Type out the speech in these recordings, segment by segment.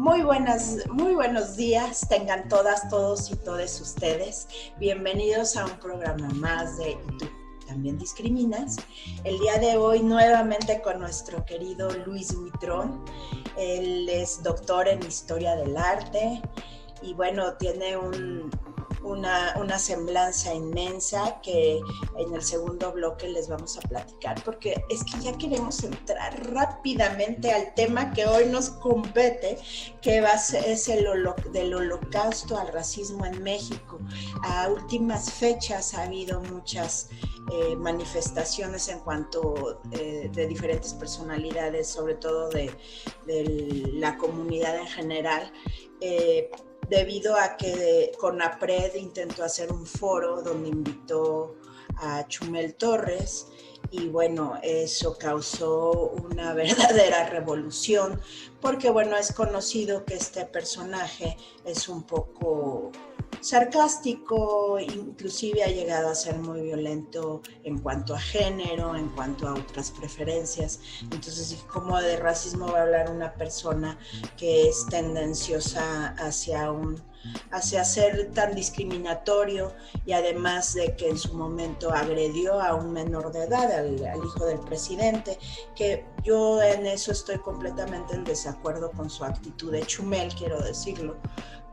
Muy buenos días, tengan todas, todos y todes ustedes. Bienvenidos a un programa más de ¿Y tú también discriminas? El día de hoy nuevamente con nuestro querido Luis Huitrón. Él es doctor en Historia del Arte y bueno, tiene una semblanza inmensa que en el segundo bloque les vamos a platicar, porque es que ya queremos entrar rápidamente al tema que hoy nos compete, que es el del holocausto al racismo en México. A últimas fechas ha habido muchas manifestaciones en cuanto de diferentes personalidades, sobre todo de la comunidad en general, debido a que CONAPRED intentó hacer un foro donde invitó a Chumel Torres y bueno, eso causó una verdadera revolución porque bueno, es conocido que este personaje es un poco sarcástico, inclusive ha llegado a ser muy violento en cuanto a género, en cuanto a otras preferencias. Entonces, ¿cómo de racismo va a hablar una persona que es tendenciosa hacia ser tan discriminatorio y además de que en su momento agredió a un menor de edad, al hijo del presidente? Que yo en eso estoy completamente en desacuerdo con su actitud de Chumel, quiero decirlo.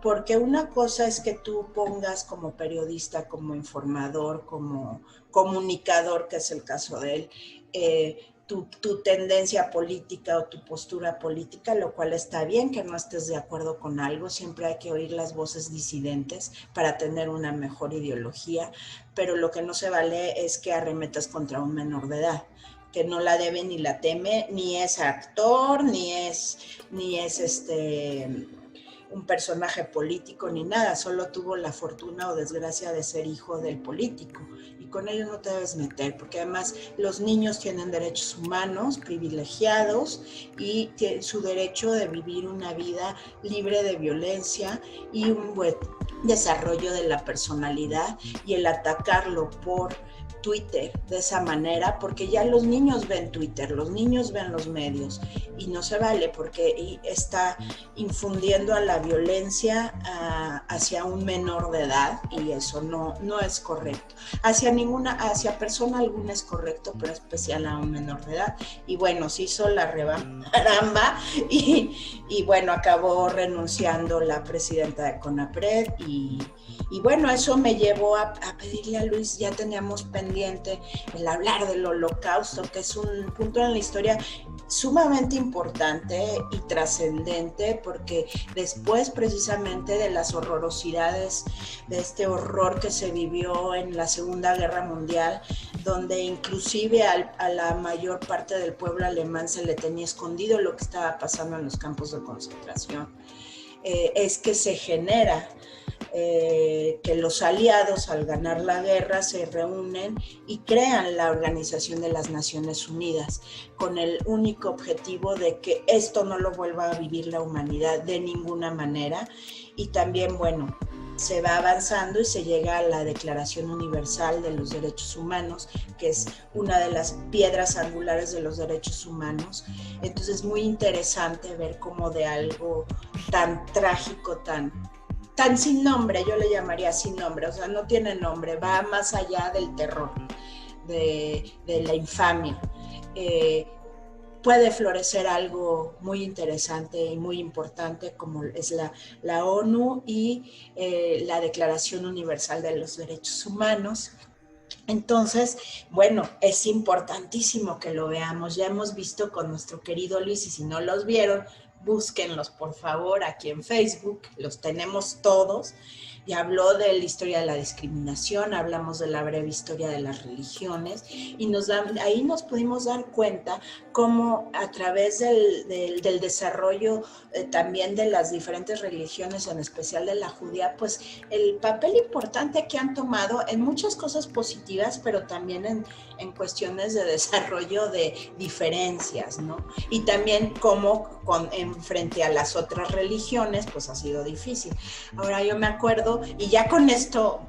Porque una cosa es que tú pongas como periodista, como informador, como comunicador, que es el caso de él, tu tendencia política o tu postura política, lo cual está bien que no estés de acuerdo con algo, siempre hay que oír las voces disidentes para tener una mejor ideología, pero lo que no se vale es que arremetas contra un menor de edad, que no la debe ni la teme, ni es actor, ni es un personaje político ni nada, solo tuvo la fortuna o desgracia de ser hijo del político y con ello no te debes meter, porque además los niños tienen derechos humanos privilegiados y su derecho de vivir una vida libre de violencia y un buen desarrollo de la personalidad, y el atacarlo por Twitter de esa manera, porque ya los niños ven Twitter, los niños ven los medios y no se vale porque está infundiendo a la violencia hacia un menor de edad y eso no es correcto. Hacia persona alguna es correcto, pero especial a un menor de edad. Y bueno, se hizo la rebamba y bueno, acabó renunciando la presidenta de CONAPRED y bueno, eso me llevó a pedirle a Luis, ya teníamos pendiente el hablar del holocausto, que es un punto en la historia sumamente importante y trascendente, porque después precisamente de las horrorosidades de este horror que se vivió en la Segunda Guerra Mundial, donde inclusive a la mayor parte del pueblo alemán se le tenía escondido lo que estaba pasando en los campos de concentración, es que se genera que los aliados al ganar la guerra se reúnen y crean la Organización de las Naciones Unidas con el único objetivo de que esto no lo vuelva a vivir la humanidad de ninguna manera. Y también, bueno, se va avanzando y se llega a la Declaración Universal de los Derechos Humanos, que es una de las piedras angulares de los derechos humanos. Entonces es muy interesante ver cómo de algo tan trágico, tan sin nombre, yo le llamaría sin nombre, o sea, no tiene nombre, va más allá del terror, de la infamia. Puede florecer algo muy interesante y muy importante como es la ONU y la Declaración Universal de los Derechos Humanos. Entonces, bueno, es importantísimo que lo veamos. Ya hemos visto con nuestro querido Luis, y si no los vieron, búsquenlos por favor aquí en Facebook, los tenemos todos. Y habló de la historia de la discriminación, hablamos de la breve historia de las religiones y ahí nos pudimos dar cuenta cómo a través del desarrollo también de las diferentes religiones, en especial de la judía, pues el papel importante que han tomado en muchas cosas positivas, pero también en cuestiones de desarrollo de diferencias, ¿no? Y también cómo frente a las otras religiones, pues ha sido difícil. Ahora yo me acuerdo, y ya con esto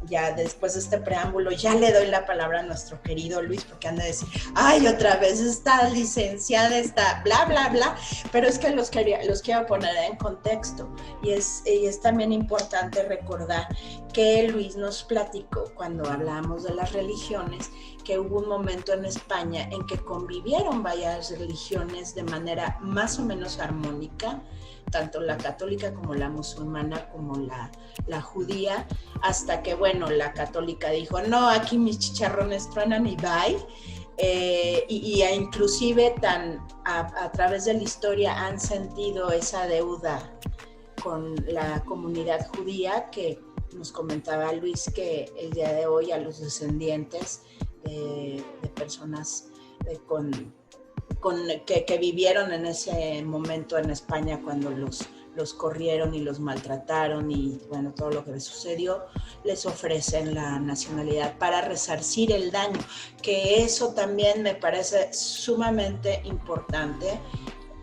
ya después de este preámbulo, ya le doy la palabra a nuestro querido Luis, porque anda a decir, ay, otra vez está licenciada, está bla, bla, bla, pero es que los quiero poner en contexto, y es también importante recordar que Luis nos platicó cuando hablamos de las religiones, que hubo un momento en España en que convivieron varias religiones de manera más o menos armónica, tanto la católica como la musulmana como la judía, hasta que, bueno, la católica dijo, no, aquí mis chicharrones truenan y bye. Y inclusive a través de la historia han sentido esa deuda con la comunidad judía, que nos comentaba Luis que el día de hoy a los descendientes de personas que vivieron en ese momento en España cuando los corrieron y los maltrataron y bueno, todo lo que les sucedió, les ofrecen la nacionalidad para resarcir el daño, que eso también me parece sumamente importante.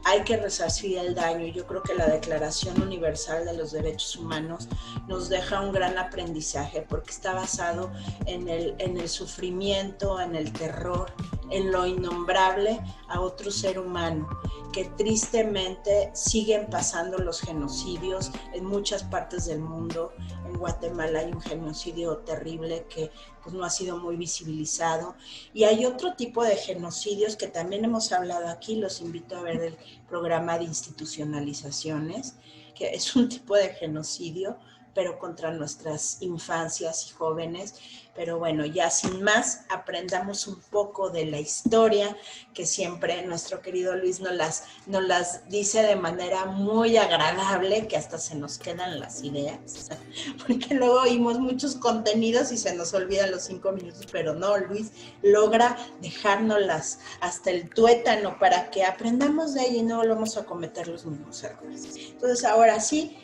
Hay que resarcir el daño. Yo creo que la Declaración Universal de los Derechos Humanos nos deja un gran aprendizaje porque está basado en el sufrimiento, en el terror, en lo innombrable a otro ser humano, que tristemente siguen pasando los genocidios en muchas partes del mundo. En Guatemala hay un genocidio terrible que pues, no ha sido muy visibilizado. Y hay otro tipo de genocidios que también hemos hablado aquí, los invito a ver el programa de institucionalizaciones, que es un tipo de genocidio, pero contra nuestras infancias y jóvenes. Pero bueno, ya sin más, aprendamos un poco de la historia, que siempre nuestro querido Luis nos las dice de manera muy agradable, que hasta se nos quedan las ideas, porque luego oímos muchos contenidos y se nos olvidan los 5 minutos, pero no, Luis logra dejárnoslas hasta el tuétano para que aprendamos de ella y no volvamos a cometer los mismos errores. Entonces, ahora sí,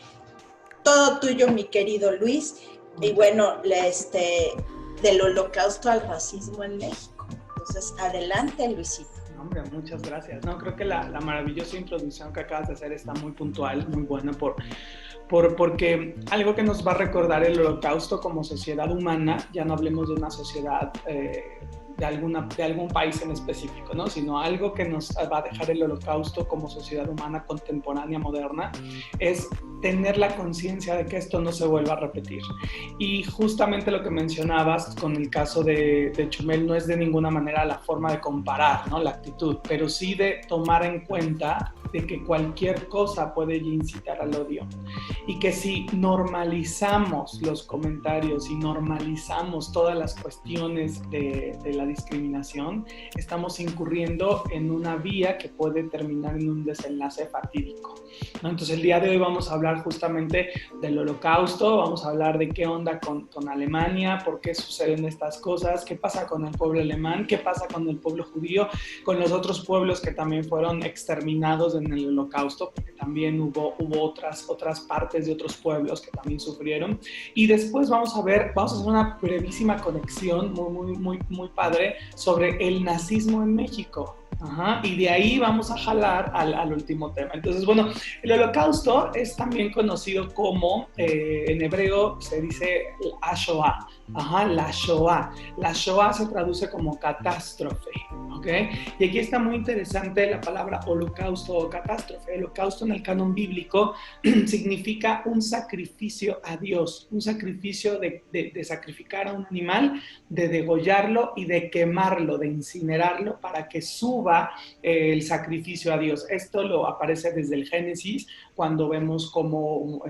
todo tuyo, mi querido Luis. Y bueno, del holocausto al racismo en México. Entonces, adelante, Luisito. Hombre, muchas gracias. No, creo que la maravillosa introducción que acabas de hacer está muy puntual, muy buena, porque algo que nos va a recordar el holocausto como sociedad humana, ya no hablemos de una sociedad de algún país en específico, ¿no? Sino algo que nos va a dejar el holocausto como sociedad humana contemporánea, moderna, es tener la conciencia de que esto no se vuelva a repetir. Y justamente lo que mencionabas con el caso de Chumel no es de ninguna manera la forma de comparar, ¿no? La actitud, pero sí de tomar en cuenta de que cualquier cosa puede incitar al odio y que si normalizamos los comentarios y normalizamos todas las cuestiones de la discriminación, estamos incurriendo en una vía que puede terminar en un desenlace fatídico, ¿no? Entonces el día de hoy vamos a hablar justamente del holocausto, vamos a hablar de qué onda con Alemania, por qué suceden estas cosas, qué pasa con el pueblo alemán, qué pasa con el pueblo judío, con los otros pueblos que también fueron exterminados en el holocausto, porque también hubo otras partes de otros pueblos que también sufrieron. Y después vamos a hacer una brevísima conexión muy padre sobre el nazismo en México. Ajá, y de ahí vamos a jalar al último tema. Entonces, bueno, el holocausto es también conocido como, en hebreo se dice Shoah. Ajá, la Shoah. La Shoah se traduce como catástrofe, ¿ok? Y aquí está muy interesante la palabra holocausto o catástrofe. Holocausto en el canon bíblico significa un sacrificio a Dios, un sacrificio de sacrificar a un animal, de degollarlo y de quemarlo, de incinerarlo para que suba el sacrificio a Dios. Esto lo aparece desde el Génesis, cuando vemos cómo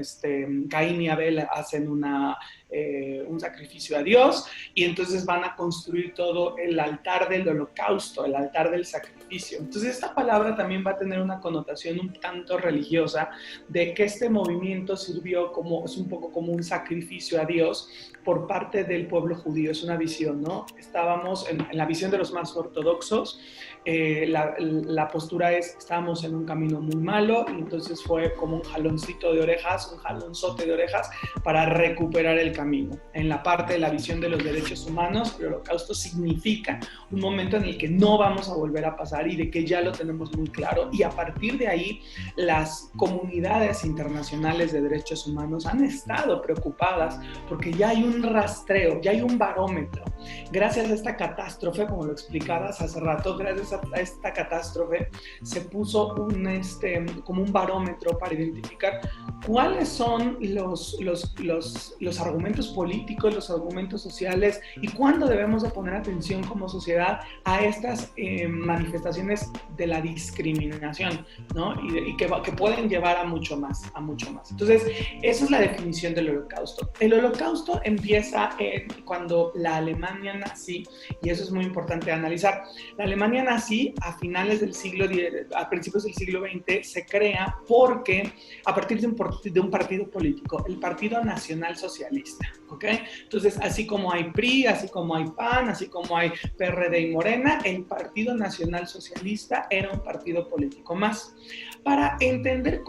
Caín y Abel hacen un sacrificio a Dios, y entonces van a construir todo el altar del holocausto, el altar del sacrificio. Entonces esta palabra también va a tener una connotación un tanto religiosa, de que este movimiento sirvió es un poco como un sacrificio a Dios por parte del pueblo judío. Es una visión, ¿no? Estábamos en la visión de los más ortodoxos, la postura es, estábamos en un camino muy malo, y entonces fue como un jaloncito de orejas, un jalonzote de orejas para recuperar el camino. En la parte de la visión de los derechos humanos, el holocausto significa un momento en el que no vamos a volver a pasar pasar y de que ya lo tenemos muy claro. Y a partir de ahí, las comunidades internacionales de derechos humanos han estado preocupadas porque ya hay un rastreo, ya hay un barómetro. Gracias a esta catástrofe, como lo explicabas hace rato, gracias a esta catástrofe se puso como un barómetro para identificar cuáles son los argumentos políticos, los argumentos sociales y cuándo debemos de poner atención como sociedad a estas manifestaciones de la discriminación, ¿no? Y que pueden llevar a mucho más. Entonces, esa es la definición del Holocausto. El Holocausto empieza cuando la Alemania nazi, y eso es muy importante analizar. La Alemania nazi a principios del siglo XX se crea porque a partir de un partido político, el Partido Nacional Socialista, ¿ok? Entonces, así como hay PRI, así como hay PAN, así como hay PRD y Morena, el Partido Nacional Socialista era un partido político más. Para entender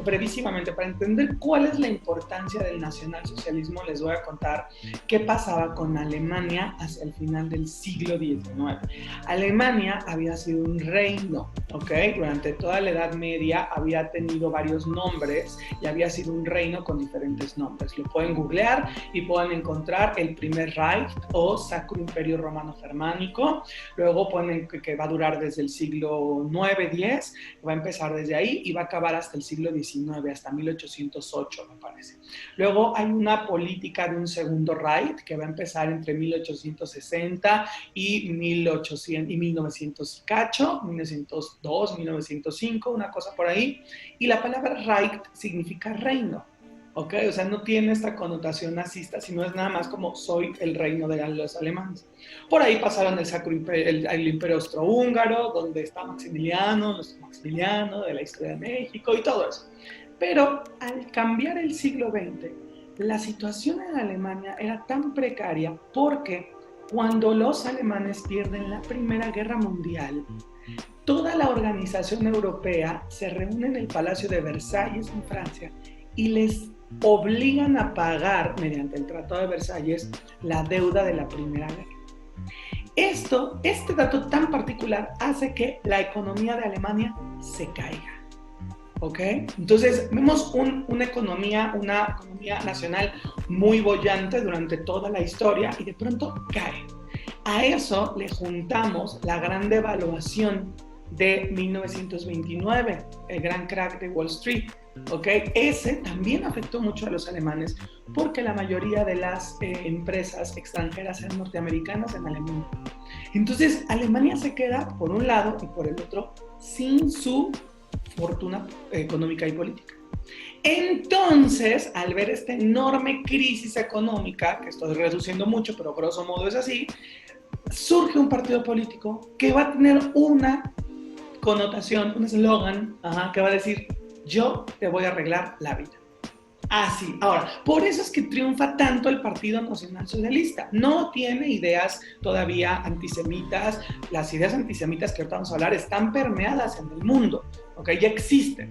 brevísimamente, para entender cuál es la importancia del nacionalsocialismo, les voy a contar qué pasaba con Alemania hacia el final del siglo XIX. Alemania había sido un reino, ¿ok? Durante toda la Edad Media había tenido varios nombres y había sido un reino con diferentes nombres. Lo pueden googlear y pueden encontrar el primer Reich o Sacro Imperio Romano Germánico. Luego ponen que va a durar desde el siglo IX-X, va a empezar desde ahí y va a acabar hasta el siglo XIX, hasta 1808, me parece. Luego hay una política de un segundo Reich que va a empezar entre 1860 y 1900 y cacho, 1902, 1905, una cosa por ahí. Y la palabra Reich significa reino. ¿Ok? O sea, no tiene esta connotación nazista, sino es nada más como soy el reino de los alemanes. Por ahí pasaron el Imperio Austrohúngaro, donde está Maximiliano, nuestro Maximiliano, de la historia de México y todo eso. Pero al cambiar el siglo XX, la situación en Alemania era tan precaria porque cuando los alemanes pierden la Primera Guerra Mundial, toda la organización europea se reúne en el Palacio de Versalles en Francia y les obligan a pagar, mediante el Tratado de Versalles, la deuda de la Primera Guerra. Este dato tan particular hace que la economía de Alemania se caiga. ¿Ok? Entonces, vemos una economía nacional muy boyante durante toda la historia y de pronto cae. A eso le juntamos la gran devaluación de 1929, el gran crack de Wall Street. ¿Okay? Ese también afectó mucho a los alemanes porque la mayoría de las empresas extranjeras eran norteamericanas en Alemania. Entonces, Alemania se queda por un lado y por el otro sin su fortuna económica y política. Entonces, al ver esta enorme crisis económica, que estoy reduciendo mucho, pero grosso modo es así, surge un partido político que va a tener una connotación, un eslogan, que va a decir: yo te voy a arreglar la vida. Así. Ahora, por eso es que triunfa tanto el Partido Nacional Socialista. No tiene ideas todavía antisemitas. Las ideas antisemitas que ahorita vamos a hablar están permeadas en el mundo. ¿Ok? Ya existen.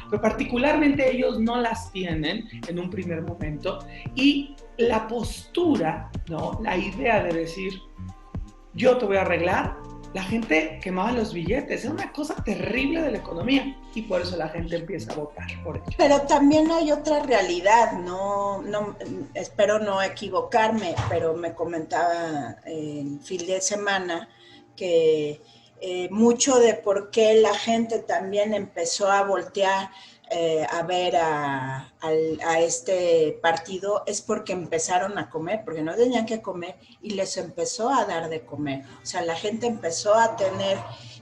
Pero particularmente ellos no las tienen en un primer momento. Y la postura, ¿no? La idea de decir, yo te voy a arreglar, la gente quemaba los billetes, era una cosa terrible de la economía y por eso la gente empieza a votar por ello. Pero también hay otra realidad, no, espero no equivocarme, pero me comentaba el fin de semana que mucho de por qué la gente también empezó a voltear a ver a este partido es porque empezaron a comer, porque no tenían que comer y les empezó a dar de comer. O sea, la gente empezó a tener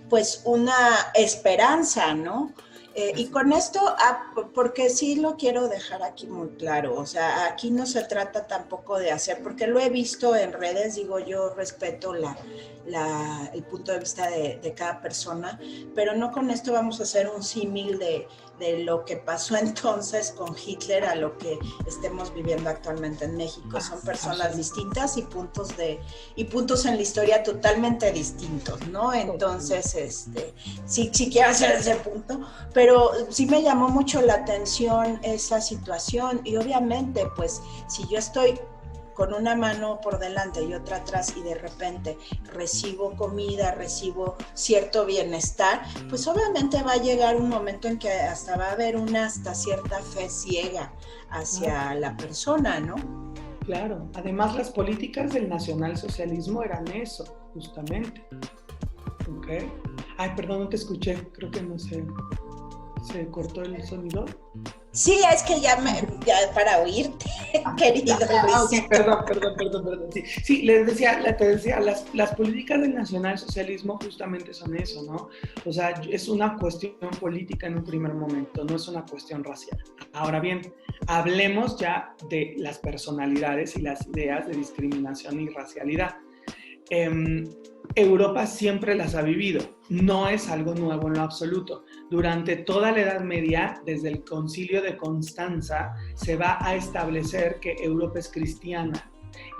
pues una esperanza, ¿no? Y con esto, porque sí lo quiero dejar aquí muy claro, o sea, aquí no se trata tampoco de hacer, porque lo he visto en redes, digo, yo respeto el punto de vista de cada persona, pero no con esto vamos a hacer un símil de lo que pasó entonces con Hitler a lo que estemos viviendo actualmente en México. Son personas distintas y puntos en la historia totalmente distintos, ¿no? Entonces, sí quiero hacer ese punto, pero sí me llamó mucho la atención esa situación y obviamente, pues, si yo estoy con una mano por delante y otra atrás y de repente recibo comida, recibo cierto bienestar, pues obviamente va a llegar un momento en que hasta va a haber hasta cierta fe ciega hacia la persona, ¿no? Claro, además las políticas del nacionalsocialismo eran eso, justamente. ¿Ok? Ay, perdón, no te escuché, creo que no sé. ¿Se cortó el sonido? Sí, es que ya para oírte, querido Luisito. Perdón. Sí, te decía, las políticas del nacionalsocialismo justamente son eso, ¿no? O sea, es una cuestión política en un primer momento, no es una cuestión racial. Ahora bien, hablemos ya de las personalidades y las ideas de discriminación y racialidad. Europa siempre las ha vivido, no es algo nuevo en lo absoluto. Durante toda la Edad Media, desde el Concilio de Constanza, se va a establecer que Europa es cristiana.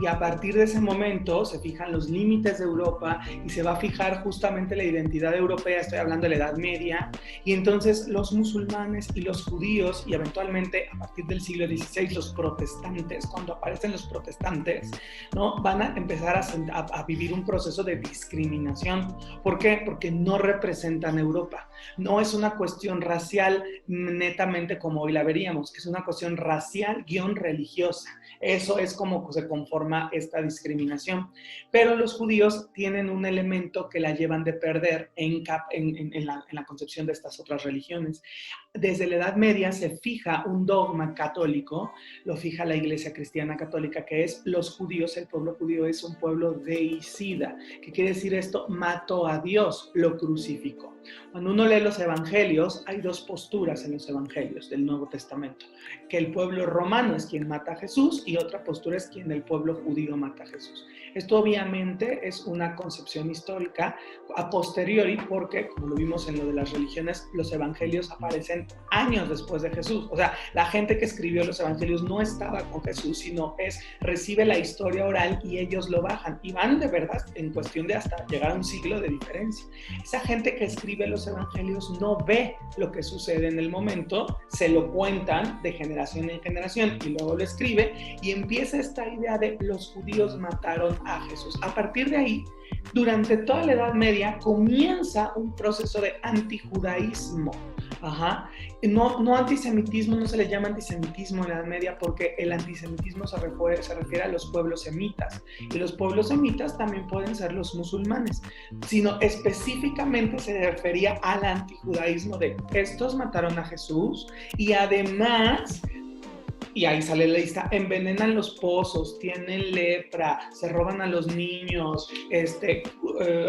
Y a partir de ese momento se fijan los límites de Europa y se va a fijar justamente la identidad europea, estoy hablando de la Edad Media, y entonces los musulmanes y los judíos, y eventualmente a partir del siglo XVI los protestantes, cuando aparecen los protestantes, ¿no? Van a empezar a vivir un proceso de discriminación. ¿Por qué? Porque no representan Europa. No es una cuestión racial netamente como hoy la veríamos, es una cuestión racial-religiosa. Eso es como se conforma esta discriminación. Pero los judíos tienen un elemento que la llevan de perder en la concepción de estas otras religiones. Desde la Edad Media se fija un dogma católico, lo fija la Iglesia Cristiana Católica, que es los judíos, el pueblo judío es un pueblo deicida. ¿Qué quiere decir esto? Mató a Dios, lo crucificó. Cuando uno lee los evangelios, hay dos posturas en los evangelios del Nuevo Testamento, que el pueblo romano es quien mata a Jesús y otra postura es quien el pueblo judío mata a Jesús. Esto obviamente es una concepción histórica a posteriori porque, como lo vimos en lo de las religiones, los evangelios aparecen años después de Jesús. O sea, la gente que escribió los evangelios no estaba con Jesús, sino recibe la historia oral y ellos lo bajan. Y van de verdad en cuestión de hasta llegar a un siglo de diferencia. Esa gente que escribe los evangelios no ve lo que sucede en el momento, se lo cuentan de generación en generación y luego lo escribe y empieza esta idea de los judíos mataron a Jesús. A partir de ahí, durante toda la Edad Media comienza un proceso de antijudaísmo. No antisemitismo, no se le llama antisemitismo en la Edad Media porque el antisemitismo se refiere a los pueblos semitas y los pueblos semitas también pueden ser los musulmanes, sino específicamente se refería al antijudaísmo de estos mataron a Jesús y además, y ahí sale la lista, envenenan los pozos, tienen lepra, se roban a los niños,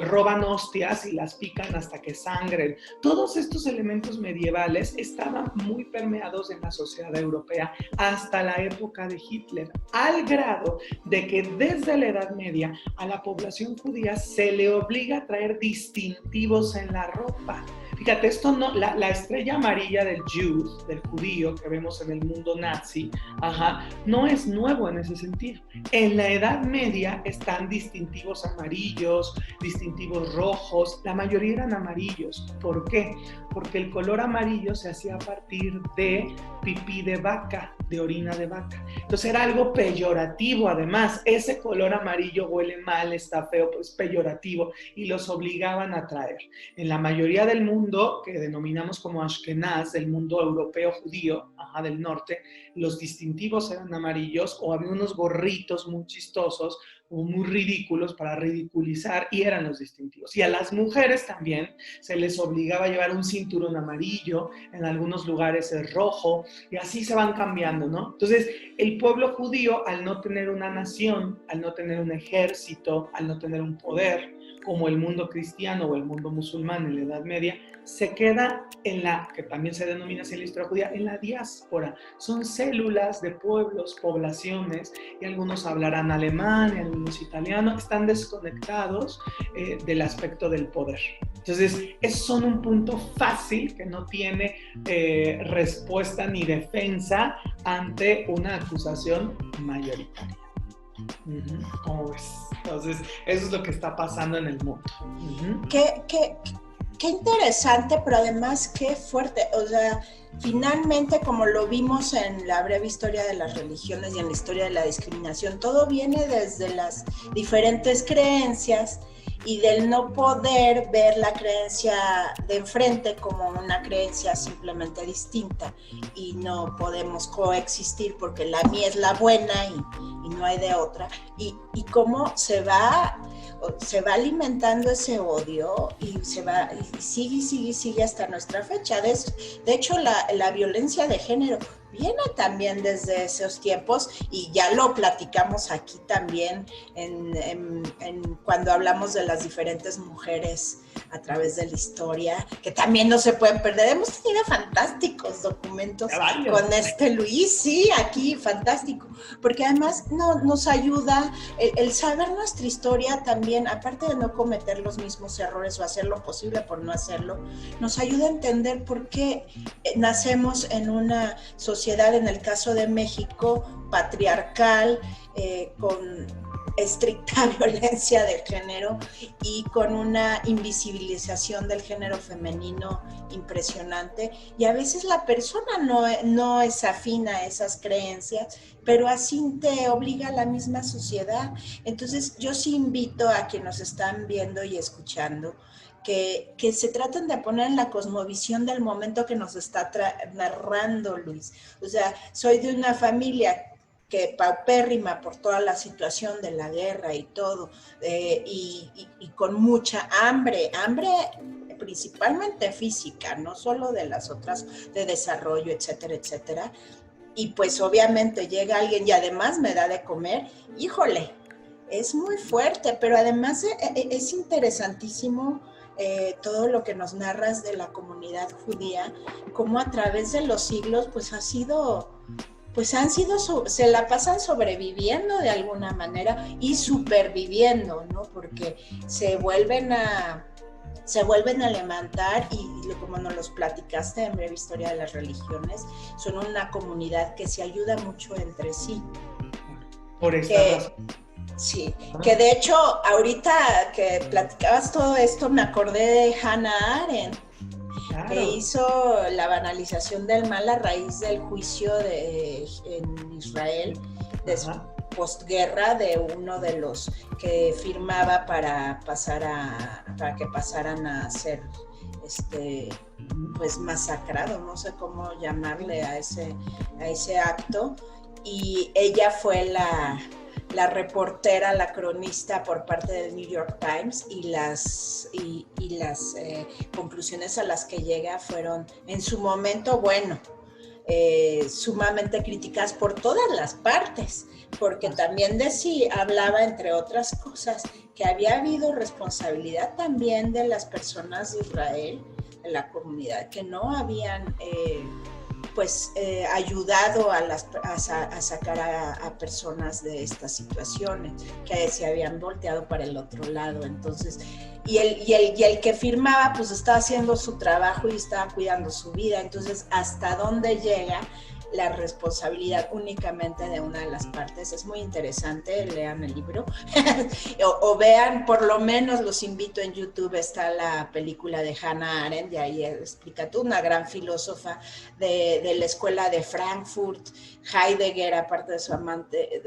roban hostias y las pican hasta que sangren. Todos estos elementos medievales estaban muy permeados en la sociedad europea hasta la época de Hitler, al grado de que desde la Edad Media a la población judía se le obliga a traer distintivos en la ropa. Fíjate, esto no, la estrella amarilla del judío que vemos en el mundo nazi, no es nuevo en ese sentido. En la Edad Media están distintivos amarillos, distintivos rojos, la mayoría eran amarillos. ¿Por qué? Porque el color amarillo se hacía a partir de pipí de vaca, de orina de vaca. Entonces era algo peyorativo, además, ese color amarillo huele mal, está feo, pues peyorativo, y los obligaban a traer. En la mayoría del mundo, que denominamos como Ashkenaz, el mundo europeo judío, del norte, los distintivos eran amarillos o había unos gorritos muy chistosos o muy ridículos para ridiculizar y eran los distintivos. Y a las mujeres también se les obligaba a llevar un cinturón amarillo, en algunos lugares es rojo, y así se van cambiando, ¿no? Entonces, el pueblo judío, al no tener una nación, al no tener un ejército, al no tener un poder, como el mundo cristiano o el mundo musulmán en la Edad Media, se queda en la, que también se denomina así en la historia judía, en la diáspora. Son células de pueblos, poblaciones, y algunos hablarán alemán, y algunos italiano, están desconectados del aspecto del poder. Entonces, son un punto fácil que no tiene respuesta ni defensa ante una acusación mayoritaria. ¿Cómo ves? Entonces, eso es lo que está pasando en el mundo. ¿Qué qué interesante, pero además qué fuerte. O sea, finalmente, como lo vimos en la breve historia de las religiones y en la historia de la discriminación, todo viene desde las diferentes creencias y del no poder ver la creencia de enfrente como una creencia simplemente distinta, y no podemos coexistir porque la mía es la buena y no hay de otra, y cómo se va alimentando ese odio y sigue hasta nuestra fecha. De hecho, la violencia de género viene también desde esos tiempos, y ya lo platicamos aquí también cuando hablamos de las diferentes mujeres a través de la historia, que también no se pueden perder. Hemos tenido fantásticos documentos con Luis, sí, aquí, fantástico, porque además nos ayuda el saber nuestra historia también, aparte de no cometer los mismos errores o hacer lo posible por no hacerlo, nos ayuda a entender por qué nacemos en una sociedad, en el caso de México, patriarcal, con estricta violencia de género y con una invisibilización del género femenino impresionante, y a veces la persona no es afín a esas creencias, pero así te obliga la misma sociedad. Entonces yo sí invito a quienes nos están viendo y escuchando que se traten de poner en la cosmovisión del momento que nos está narrando Luis. O sea, soy de una familia que paupérrima por toda la situación de la guerra y todo, y con mucha hambre principalmente física, no solo de las otras, de desarrollo, etcétera, etcétera. Y pues obviamente llega alguien y además me da de comer, híjole, es muy fuerte, pero además es interesantísimo todo lo que nos narras de la comunidad judía, cómo a través de los siglos se la pasan sobreviviendo de alguna manera y superviviendo, ¿no? Porque se vuelven a levantar, y como nos los platicaste en Breve Historia de las Religiones, son una comunidad que se ayuda mucho entre sí. Por esta razón. Sí, que de hecho ahorita que platicabas todo esto me acordé de Hannah Arendt, claro, que hizo la banalización del mal a raíz del juicio en Israel postguerra de uno de los que firmaba para que pasaran a ser pues masacrado, no sé cómo llamarle a ese acto, y ella fue la reportera, la cronista por parte del New York Times, y las conclusiones a las que llega fueron en su momento, sumamente críticas por todas las partes, porque también hablaba, entre otras cosas, que había habido responsabilidad también de las personas de Israel, de la comunidad, que no habían ayudado a sacar a personas de estas situaciones, que se habían volteado para el otro lado. Entonces, y el que firmaba pues estaba haciendo su trabajo y estaba cuidando su vida. Entonces, ¿hasta dónde llega la responsabilidad únicamente de una de las partes? Es muy interesante, lean el libro o vean, por lo menos los invito, en YouTube está la película de Hannah Arendt, y ahí explica tú, una gran filósofa de la escuela de Frankfurt. Heidegger, aparte de su amante,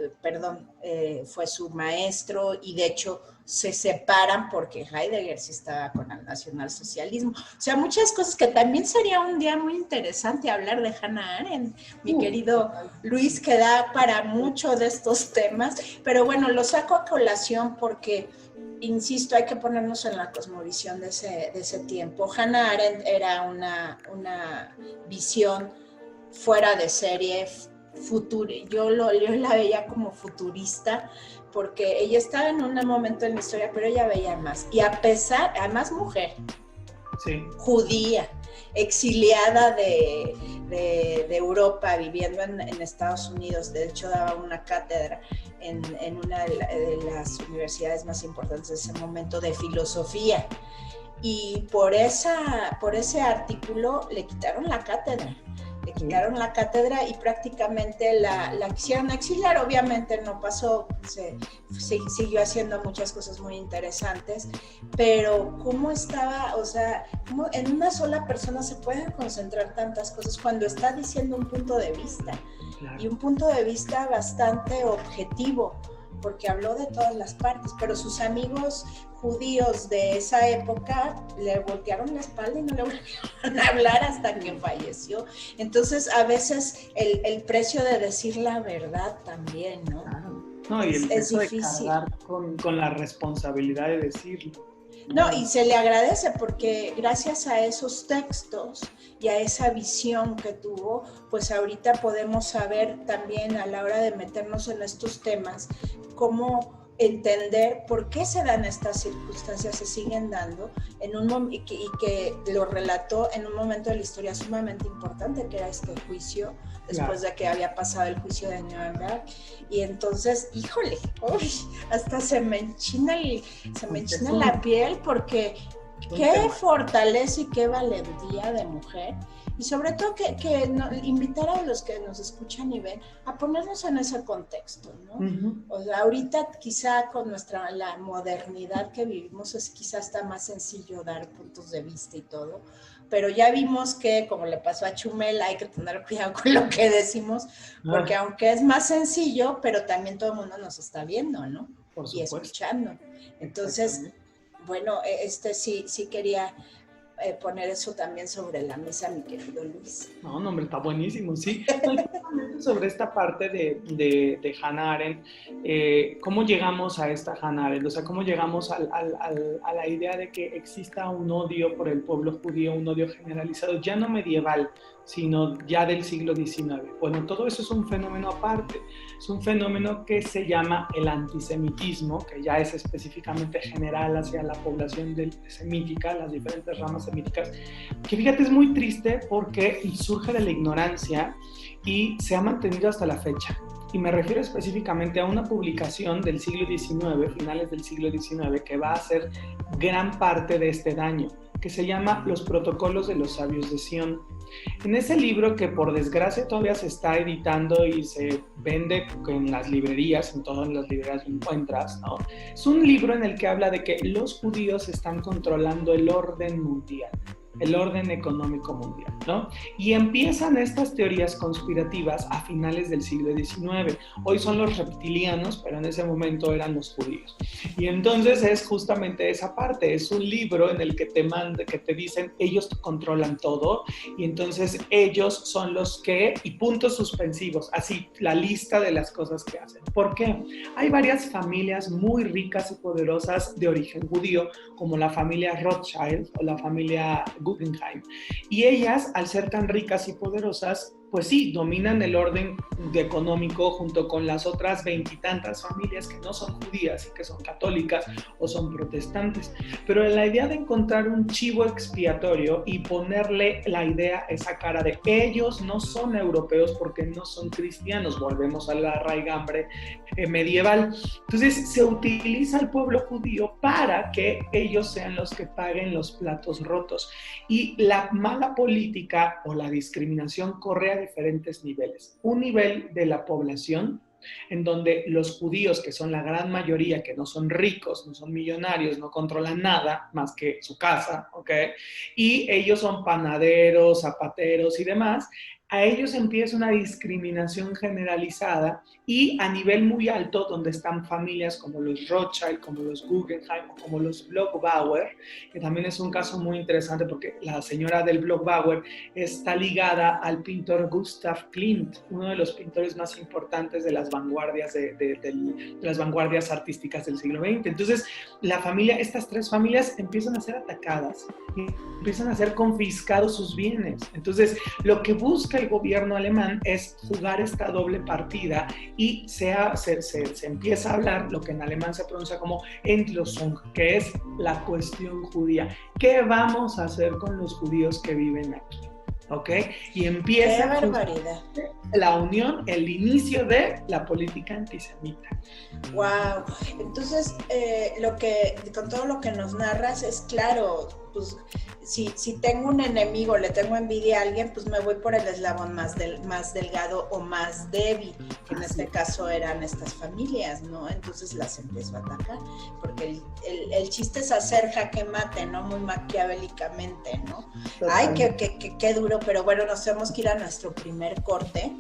fue su maestro, y de hecho se separan porque Heidegger sí estaba con el nacionalsocialismo. O sea, muchas cosas que también sería un día muy interesante hablar de Hannah Arendt, mi querido Luis, que da para mucho de estos temas, pero bueno, lo saco a colación porque, insisto, hay que ponernos en la cosmovisión de ese tiempo. Hannah Arendt era una visión fuera de serie, yo la veía como futurista, porque ella estaba en un momento en la historia, pero ella veía más. Y además mujer, sí, judía, exiliada de Europa, viviendo en Estados Unidos. De hecho, daba una cátedra en una de las universidades más importantes de ese momento de filosofía. Y por ese artículo le quitaron la cátedra. Le quitaron la cátedra y prácticamente la quisieron exiliar. Obviamente no pasó, siguió haciendo muchas cosas muy interesantes, pero cómo estaba, o sea, cómo en una sola persona se pueden concentrar tantas cosas cuando está diciendo un punto de vista, claro. Y un punto de vista bastante objetivo, porque habló de todas las partes, pero sus amigos judíos de esa época le voltearon la espalda y no le volvieron a hablar hasta que falleció. Entonces, a veces el precio de decir la verdad también, ¿no? Claro. No, y es difícil. De cargar con la responsabilidad de decirlo. No, y se le agradece porque gracias a esos textos y a esa visión que tuvo, pues ahorita podemos saber también a la hora de meternos en estos temas cómo entender por qué se dan estas circunstancias, se siguen dando y que lo relató en un momento de la historia sumamente importante, que era este juicio, después de que había pasado el juicio de Nuremberg. Y entonces, híjole, hasta se me enchina la piel, porque qué fortaleza y qué valentía de mujer. Y sobre todo que invitar a los que nos escuchan y ven a ponernos en ese contexto, ¿no? Uh-huh. O sea, ahorita quizá con la modernidad que vivimos es quizá está más sencillo dar puntos de vista y todo, pero ya vimos que, como le pasó a Chumel, hay que tener cuidado con lo que decimos, porque aunque es más sencillo, pero también todo el mundo nos está viendo, ¿no? Por supuesto. Y escuchando. Entonces, bueno, sí quería poner eso también sobre la mesa, mi querido Luis. No, hombre, está buenísimo, sí. Sobre esta parte de Hannah Arendt, ¿cómo llegamos a esta Hannah Arendt? O sea, ¿cómo llegamos a la idea de que exista un odio por el pueblo judío, un odio generalizado, ya no medieval, sino ya del siglo XIX? Bueno, todo eso es un fenómeno aparte, es un fenómeno que se llama el antisemitismo, que ya es específicamente general hacia la población semítica, las diferentes ramas semíticas, que fíjate es muy triste porque surge de la ignorancia y se ha mantenido hasta la fecha. Y me refiero específicamente a una publicación del siglo XIX, finales del siglo XIX, que va a hacer gran parte de este daño, que se llama Los Protocolos de los Sabios de Sion. En ese libro, que por desgracia todavía se está editando y se vende en las librerías, en todas las librerías lo encuentras, ¿no? Es un libro en el que habla de que los judíos están controlando el orden mundial, el orden económico mundial, ¿no? Y empiezan estas teorías conspirativas a finales del siglo XIX. Hoy son los reptilianos, pero en ese momento eran los judíos. Y entonces es justamente esa parte, es un libro en el que te dicen, ellos controlan todo, y entonces ellos son los que, y puntos suspensivos, así, la lista de las cosas que hacen. ¿Por qué? Hay varias familias muy ricas y poderosas de origen judío, como la familia Rothschild o la familia Guggenheim. Y ellas, al ser tan ricas y poderosas, pues sí, dominan el orden económico junto con las otras veintitantas familias que no son judías y que son católicas o son protestantes. Pero la idea de encontrar un chivo expiatorio y ponerle la idea, esa cara de ellos no son europeos porque no son cristianos, volvemos a la raigambre medieval. Entonces se utiliza al pueblo judío para que ellos sean los que paguen los platos rotos. Y la mala política o la discriminación corre a diferentes niveles. Un nivel de la población en donde los judíos, que son la gran mayoría, que no son ricos, no son millonarios, no controlan nada más que su casa, ¿ok? Y ellos son panaderos, zapateros y demás. A ellos empieza una discriminación generalizada y a nivel muy alto, donde están familias como los Rothschild, como los Guggenheim, como los Bloch-Bauer, que también es un caso muy interesante porque la señora del Bloch-Bauer está ligada al pintor Gustav Klimt, uno de los pintores más importantes de las vanguardias, de las vanguardias artísticas del siglo XX. Entonces, estas tres familias empiezan a ser atacadas, y empiezan a ser confiscados sus bienes. Entonces, lo que busca el gobierno alemán es jugar esta doble partida y se empieza a hablar lo que en alemán se pronuncia como Endlösung, que es la cuestión judía. ¿Qué vamos a hacer con los judíos que viven aquí? ¿Ok? Y empieza... ¡Qué barbaridad! la unión, el inicio de la política antisemita. Wow. Entonces, con todo lo que nos narras es claro, pues si tengo un enemigo, le tengo envidia a alguien, pues me voy por el eslabón más delgado o más débil, que en este caso eran estas familias, ¿no? Entonces las empiezo a atacar, porque el chiste es hacer jaque mate, ¿no? Muy maquiavélicamente, ¿no? Ay, qué duro, pero bueno, nos tenemos que ir a nuestro primer corte,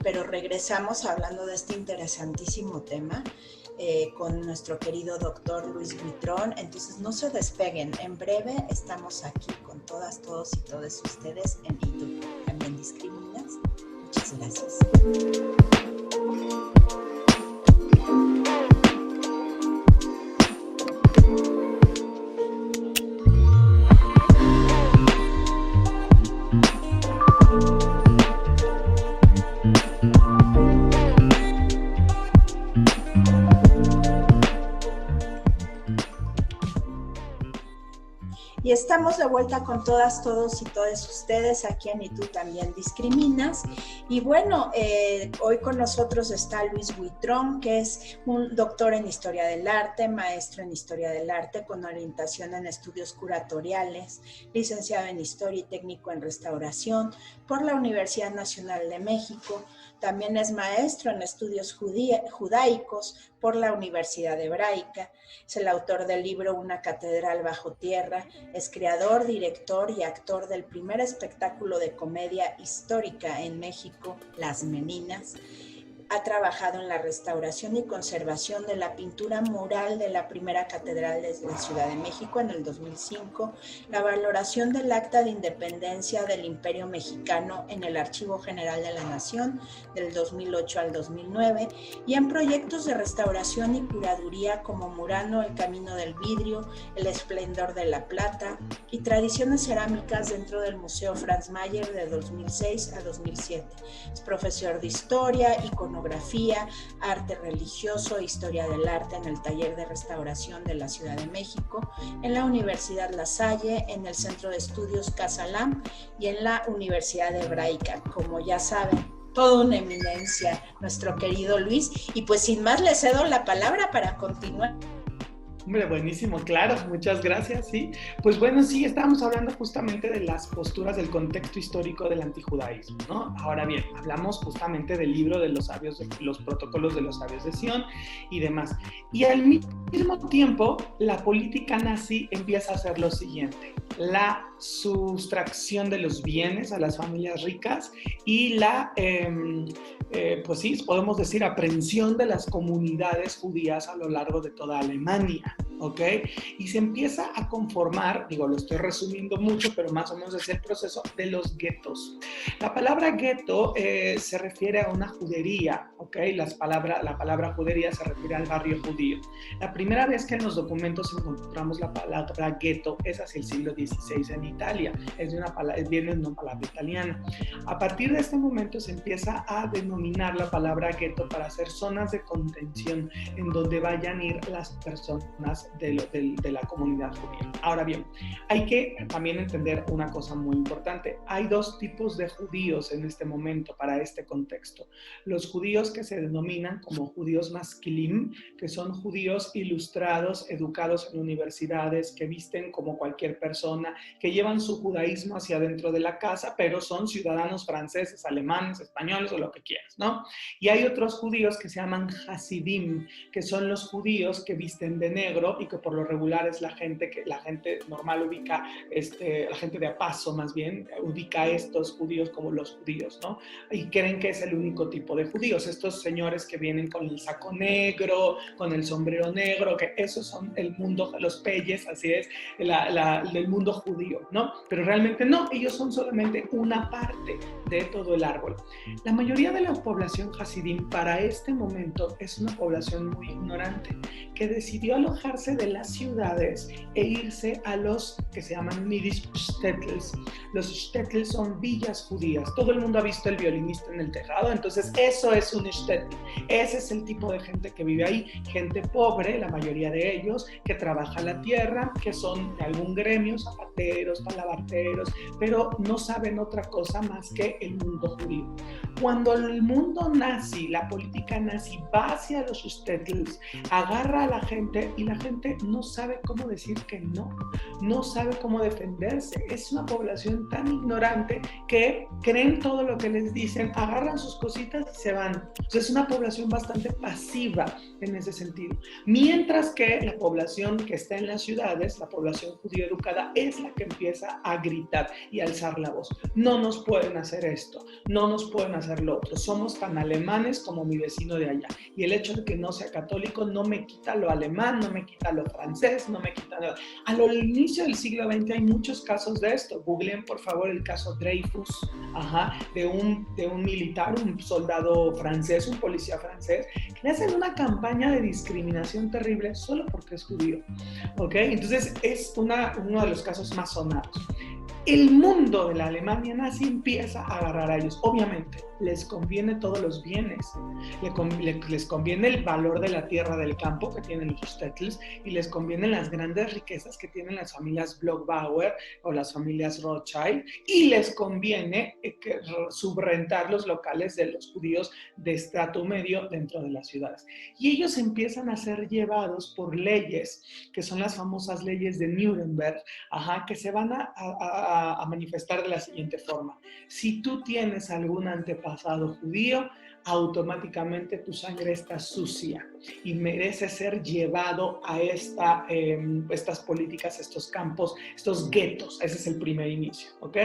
pero regresamos hablando de este interesantísimo tema. Con nuestro querido doctor Luis Huitrón. Entonces no se despeguen, en breve estamos aquí con todas, todos y todas ustedes en YouTube. También discriminas. Muchas gracias. Y estamos de vuelta con todas, todos y todas ustedes aquí en Y Tú También Discriminas. Y bueno, hoy con nosotros está Luis Huitrón, que es un doctor en Historia del Arte, maestro en Historia del Arte con orientación en estudios curatoriales, licenciado en Historia y técnico en Restauración por la Universidad Nacional de México. También es maestro en estudios judaicos por la Universidad Hebraica. Es el autor del libro Una catedral bajo tierra. Es creador, director y actor del primer espectáculo de comedia histórica en México, Las Meninas. Ha trabajado en la restauración y conservación de la pintura mural de la primera catedral de la Ciudad de México en el 2005, la valoración del Acta de Independencia del Imperio Mexicano en el Archivo General de la Nación del 2008 al 2009 y en proyectos de restauración y curaduría como Murano, El Camino del Vidrio, El Esplendor de la Plata y tradiciones cerámicas dentro del Museo Franz Mayer de 2006 a 2007. Es profesor de Historia, Iconografía, Arte Religioso e Historia del Arte en el Taller de Restauración de la Ciudad de México, en la Universidad La Salle, en el Centro de Estudios Casalam y en la Universidad Hebraica. Como ya saben, toda una eminencia, nuestro querido Luis. Y pues sin más le cedo la palabra para continuar. Hombre, buenísimo, claro, muchas gracias, sí. Pues bueno, sí, estábamos hablando justamente de las posturas del contexto histórico del antijudaísmo, ¿no? Ahora bien, hablamos justamente del libro de los sabios, los protocolos de los sabios de Sion y demás. Y al mismo tiempo, la política nazi empieza a hacer lo siguiente: la sustracción de los bienes a las familias ricas y la, pues sí, podemos decir, aprehensión de las comunidades judías a lo largo de toda Alemania, ¿ok? Y se empieza a conformar, digo, lo estoy resumiendo mucho, pero más o menos es el proceso de los guetos. La palabra gueto se refiere a una judería, ¿ok? La palabra judería se refiere al barrio judío. La primera vez que en los documentos encontramos la palabra gueto es hacia el siglo XVI en Italia, viene de una palabra italiana. A partir de este momento se empieza a denominar la palabra gueto para hacer zonas de contención en donde vayan a ir las personas de la comunidad judía. Ahora bien, hay que también entender una cosa muy importante. Hay dos tipos de judíos en este momento para este contexto. Los judíos que se denominan como judíos masquilim, que son judíos ilustrados, educados en universidades, que visten como cualquier persona, que llevan su judaísmo hacia dentro de la casa, pero son ciudadanos franceses, alemanes, españoles o lo que quieras, ¿no? Y hay otros judíos que se llaman hasidim, que son los judíos que visten de negro y que por lo regular es la gente normal ubica, la gente de a paso más bien, ubica a estos judíos como los judíos, ¿no? Y creen que es el único tipo de judíos, estos señores que vienen con el saco negro, con el sombrero negro, que esos son el mundo, los peyes, así es, del mundo judío, ¿no? Pero realmente no, ellos son solamente una parte de todo el árbol. La mayoría de la población hasidim para este momento es una población muy ignorante, que decidió alojarse de las ciudades e irse a los que se llaman en yiddish shtetls. Los shtetls son villas judías. Todo el mundo ha visto El violinista en el tejado, entonces eso es un shtetl. Ese es el tipo de gente que vive ahí, gente pobre, la mayoría de ellos, que trabaja la tierra, que son de algún gremio, zapateros, talabarteros, pero no saben otra cosa más que el mundo judío. Cuando el mundo nazi, la política nazi va hacia los shtetls, agarra a la gente y la gente no sabe cómo decir que no sabe cómo defenderse. Es una población tan ignorante que creen todo lo que les dicen, agarran sus cositas y se van. Entonces es una población bastante pasiva en ese sentido. Mientras que la población que está en las ciudades, la población judía educada, es la que empieza a gritar y a alzar la voz. No nos pueden hacer esto, no nos pueden hacer lo otro. Somos tan alemanes como mi vecino de allá. Y el hecho de que no sea católico no me quita lo alemán, no me quita lo francés, no me quita nada. Al inicio del siglo XX hay muchos casos de esto. Googleen, por favor, el caso Dreyfus, de un militar, un soldado francés, un policía francés, que le hacen una campaña de discriminación terrible solo porque es judío. ¿Ok? Entonces es uno de los casos más sonados. El mundo de la Alemania nazi empieza a agarrar a ellos. Obviamente, les conviene todos los bienes. Les conviene el valor de la tierra del campo que tienen los shtetls y les convienen las grandes riquezas que tienen las familias Bloch-Bauer o las familias Rothschild y les conviene subrentar los locales de los judíos de estrato medio dentro de las ciudades. Y ellos empiezan a ser llevados por leyes, que son las famosas leyes de Nuremberg, que se van a manifestar de la siguiente forma. Si tú tienes algún antepasado judío, automáticamente tu sangre está sucia y merece ser llevado a estas políticas, estos campos, estos guetos. Ese es el primer inicio, ¿ok?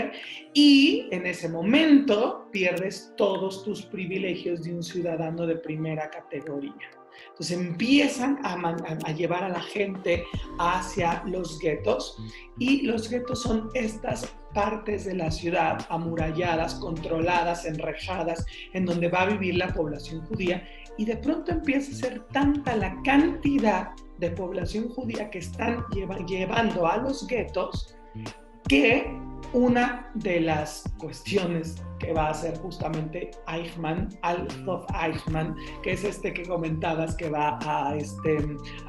Y en ese momento pierdes todos tus privilegios de un ciudadano de primera categoría. Entonces empiezan a llevar a la gente hacia los guetos y los guetos son estas partes de la ciudad amuralladas, controladas, enrejadas, en donde va a vivir la población judía y de pronto empieza a ser tanta la cantidad de población judía que están llevando a los guetos que una de las cuestiones que va a hacer justamente Eichmann, Adolf Eichmann, que es que comentabas que va a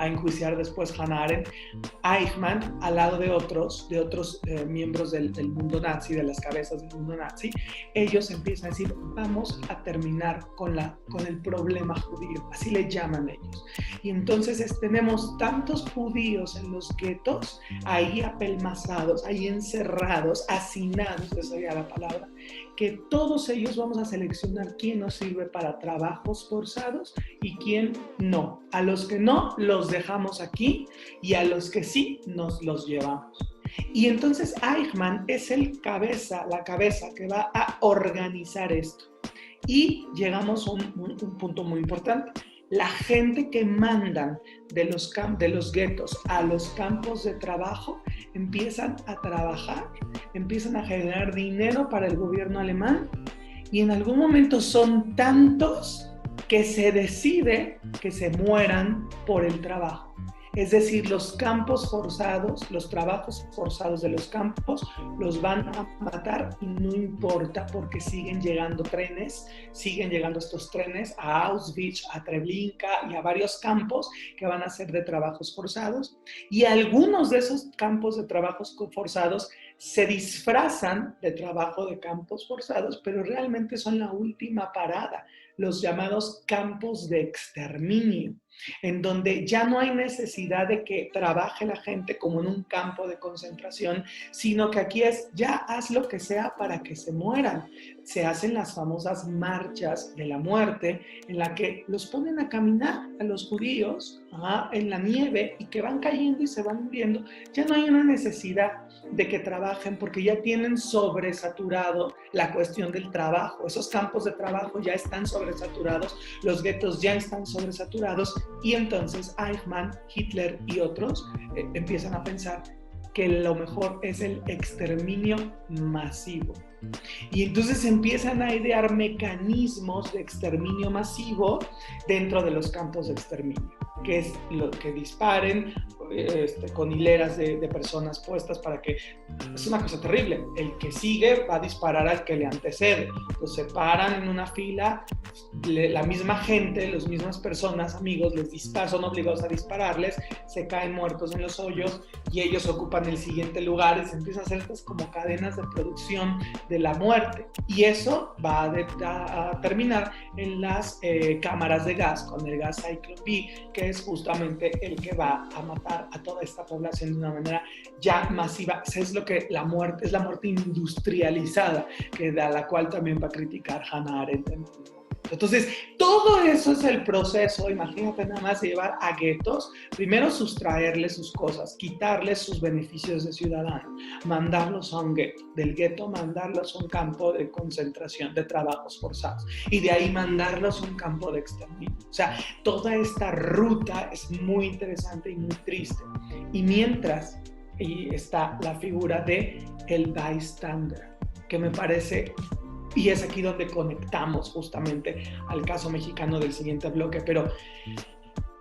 enjuiciar después Hannah Arendt. Eichmann, al lado de otros miembros del mundo nazi, de las cabezas del mundo nazi, ellos empiezan a decir, vamos a terminar con el problema judío, así le llaman ellos. Y entonces tenemos tantos judíos en los guetos, ahí apelmazados, ahí encerrados, hacinados, esa sería la palabra, que todos ellos vamos a seleccionar quién nos sirve para trabajos forzados y quién no. A los que no, los dejamos aquí y a los que sí, nos los llevamos. Y entonces Eichmann es la cabeza que va a organizar esto. Y llegamos a un punto muy importante. La gente que mandan de los guetos a los campos de trabajo empiezan a trabajar, empiezan a generar dinero para el gobierno alemán y en algún momento son tantos que se decide que se mueran por el trabajo. Es decir, los campos forzados, los trabajos forzados de los campos los van a matar y no importa porque siguen llegando estos trenes a Auschwitz, a Treblinka y a varios campos que van a ser de trabajos forzados y algunos de esos campos de trabajos forzados se disfrazan de trabajo de campos forzados, pero realmente son la última parada, los llamados campos de exterminio, en donde ya no hay necesidad de que trabaje la gente como en un campo de concentración, sino que aquí ya haz lo que sea para que se mueran. Se hacen las famosas marchas de la muerte, en la que los ponen a caminar a los judíos en la nieve y que van cayendo y se van muriendo. Ya no hay una necesidad de que trabajen porque ya tienen sobresaturado la cuestión del trabajo. Esos campos de trabajo ya están sobresaturados, los guetos ya están sobresaturados y entonces Eichmann, Hitler y otros empiezan a pensar que lo mejor es el exterminio masivo. Y entonces empiezan a idear mecanismos de exterminio masivo dentro de los campos de exterminio. que es lo que disparen con hileras de personas puestas para que... Es una cosa terrible. El que sigue va a disparar al que le antecede. Los separan en una fila, la misma gente, las mismas personas, amigos, son obligados a dispararles, se caen muertos en los hoyos y ellos ocupan el siguiente lugar y se empiezan a hacer estas como cadenas de producción de la muerte. Y eso va a terminar en las cámaras de gas, con el gas Zyklon B, que es justamente el que va a matar a toda esta población de una manera ya masiva. Es lo que la muerte industrializada, de la cual también va a criticar Hannah Arendt. Entonces, todo eso es el proceso. Imagínate nada más llevar a guetos, primero sustraerles sus cosas, quitarles sus beneficios de ciudadano, mandarlos a un gueto, del gueto mandarlos a un campo de concentración, de trabajos forzados, y de ahí mandarlos a un campo de exterminio. O sea, toda esta ruta es muy interesante y muy triste. Y mientras está la figura de el bystander, que me parece... Y es aquí donde conectamos justamente al caso mexicano del siguiente bloque. Pero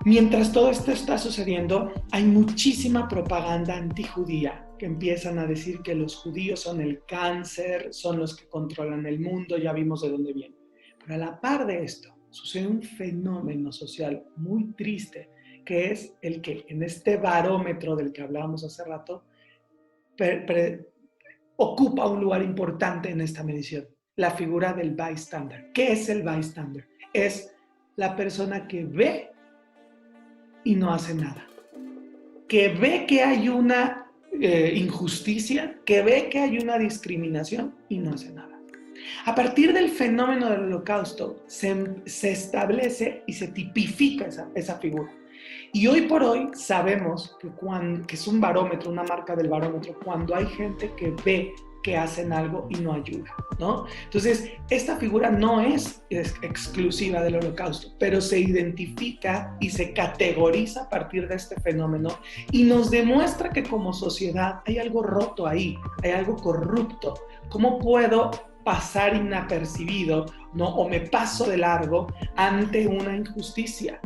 mientras todo esto está sucediendo, hay muchísima propaganda antijudía que empiezan a decir que los judíos son el cáncer, son los que controlan el mundo, ya vimos de dónde viene. Pero a la par de esto, sucede un fenómeno social muy triste, que es el que en este barómetro del que hablábamos hace rato, ocupa un lugar importante en esta medición. La figura del bystander. ¿Qué es el bystander? Es la persona que ve y no hace nada. Que ve que hay una injusticia, que ve que hay una discriminación y no hace nada. A partir del fenómeno del Holocausto se establece y se tipifica esa figura. Y hoy por hoy sabemos que es un barómetro, una marca del barómetro, cuando hay gente que ve que hacen algo y no ayuda, ¿no? Entonces, esta figura no es exclusiva del Holocausto, pero se identifica y se categoriza a partir de este fenómeno y nos demuestra que como sociedad hay algo roto ahí, hay algo corrupto. ¿Cómo puedo pasar inapercibido, ¿no? O me paso de largo ante una injusticia?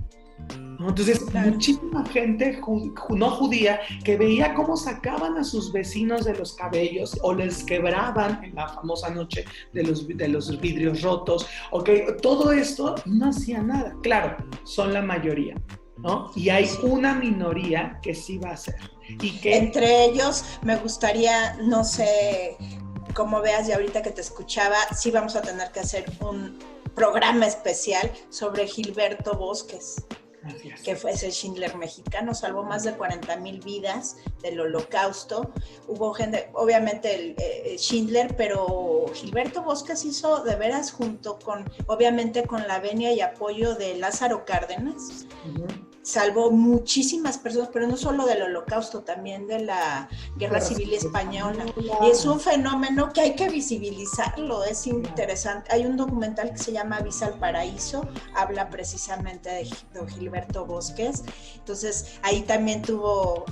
Entonces, muchísima gente no judía que veía cómo sacaban a sus vecinos de los cabellos o les quebraban en la famosa noche de los vidrios rotos, todo esto no hacía nada. Claro, son la mayoría, ¿no? Y hay una minoría que sí va a hacer. Y que... Entre ellos, me gustaría, no sé cómo veas, y ahorita que te escuchaba, sí vamos a tener que hacer un programa especial sobre Gilberto Bosques. Que fue ese Schindler mexicano, salvó más de 40,000 vidas del Holocausto. Hubo gente, obviamente Schindler, pero Gilberto Bosques hizo de veras junto con, obviamente con la venia y apoyo de Lázaro Cárdenas. Uh-huh. Salvó muchísimas personas, pero no solo del Holocausto, también de la Guerra Civil Española. Y es un fenómeno que hay que visibilizarlo, es interesante. Hay un documental que se llama Visa al Paraíso, habla precisamente de don Gilberto Bosques. Entonces, ahí también tuvo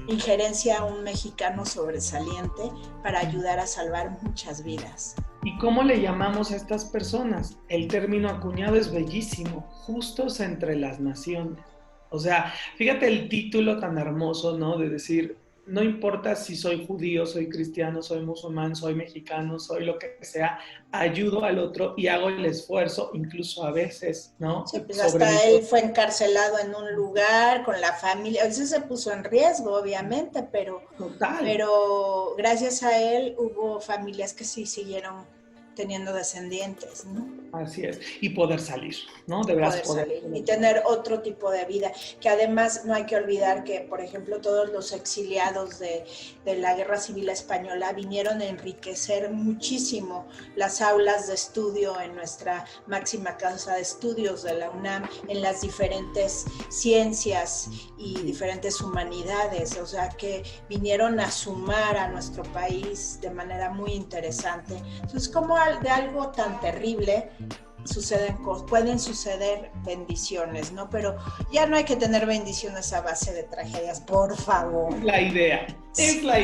injerencia un mexicano sobresaliente para ayudar a salvar muchas vidas. ¿Y cómo le llamamos a estas personas? El término acuñado es bellísimo, justos entre las naciones. O sea, fíjate el título tan hermoso, ¿no? De decir, no importa si soy judío, soy cristiano, soy musulmán, soy mexicano, soy lo que sea, ayudo al otro y hago el esfuerzo, incluso a veces, ¿no? Sí, pues hasta él fue encarcelado en un lugar con la familia, a veces se puso en riesgo, obviamente, pero gracias a él hubo familias que sí siguieron teniendo descendientes, ¿no? Así es, y poder salir, ¿no? Poder salir y tener otro tipo de vida, que además no hay que olvidar que, por ejemplo, todos los exiliados de la Guerra Civil Española vinieron a enriquecer muchísimo las aulas de estudio en nuestra máxima casa de estudios de la UNAM, en las diferentes ciencias y diferentes humanidades, o sea, que vinieron a sumar a nuestro país de manera muy interesante. Entonces, como de algo tan terrible pueden suceder bendiciones, ¿no? Pero ya no hay que tener bendiciones a base de tragedias, por favor. Es la idea, es la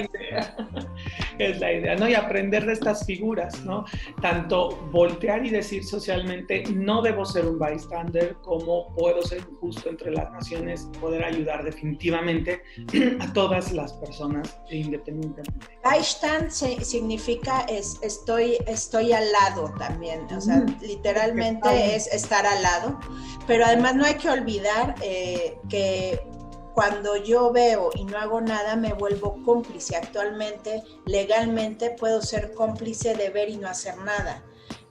idea, ¿no? Y aprender de estas figuras, ¿no? Tanto voltear y decir socialmente, no debo ser un bystander, como puedo ser justo entre las naciones, poder ayudar definitivamente a todas las personas independientemente. Beistand significa estoy al lado también, o sea, literalmente es estar al lado, pero además no hay que olvidar que cuando yo veo y no hago nada me vuelvo cómplice. Actualmente, legalmente puedo ser cómplice de ver y no hacer nada.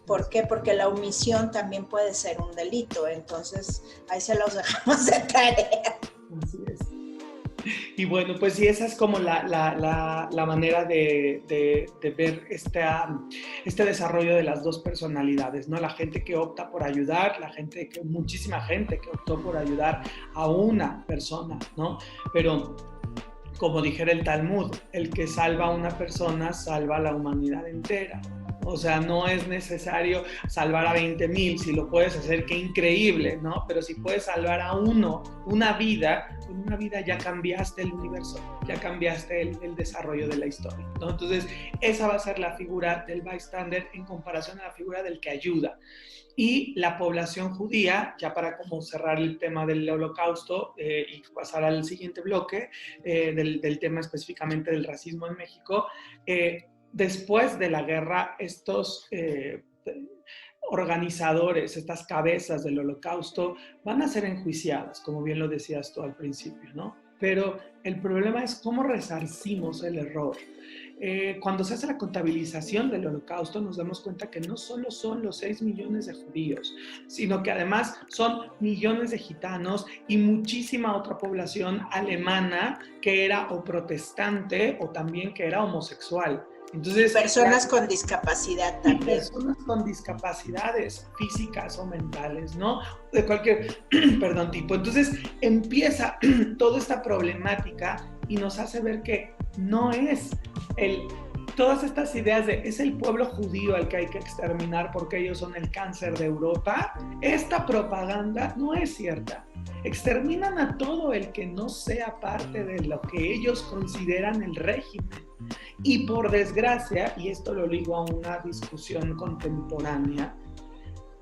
¿Por qué? Porque la omisión también puede ser un delito, entonces ahí se los dejamos de tarea. Así es. Y bueno, pues sí, esa es como la manera de ver este desarrollo de las dos personalidades, ¿no? La gente que opta por ayudar, muchísima gente que optó por ayudar a una persona, ¿no? Pero como dijera el Talmud, el que salva a una persona salva a la humanidad entera. O sea, no es necesario salvar a 20,000, si lo puedes hacer, qué increíble, ¿no? Pero si puedes salvar a uno, una vida, con una vida ya cambiaste el universo, ya cambiaste el desarrollo de la historia, ¿no? Entonces, esa va a ser la figura del bystander en comparación a la figura del que ayuda. Y la población judía, ya para como cerrar el tema del Holocausto y pasar al siguiente bloque del tema específicamente del racismo en México, después de la guerra, estos organizadores, estas cabezas del Holocausto, van a ser enjuiciadas, como bien lo decías tú al principio, ¿no? Pero el problema es cómo resarcimos el error. Cuando se hace la contabilización del Holocausto, nos damos cuenta que no solo son los 6 millones de judíos, sino que además son millones de gitanos y muchísima otra población alemana que era o protestante o también que era homosexual. Entonces, personas con discapacidad también. Personas con discapacidades físicas o mentales, ¿no? De cualquier, tipo. Entonces empieza toda esta problemática y nos hace ver que no es todas estas ideas de es el pueblo judío al que hay que exterminar porque ellos son el cáncer de Europa. Esta propaganda no es cierta. Exterminan a todo el que no sea parte de lo que ellos consideran el régimen. Y por desgracia, y esto lo ligo a una discusión contemporánea,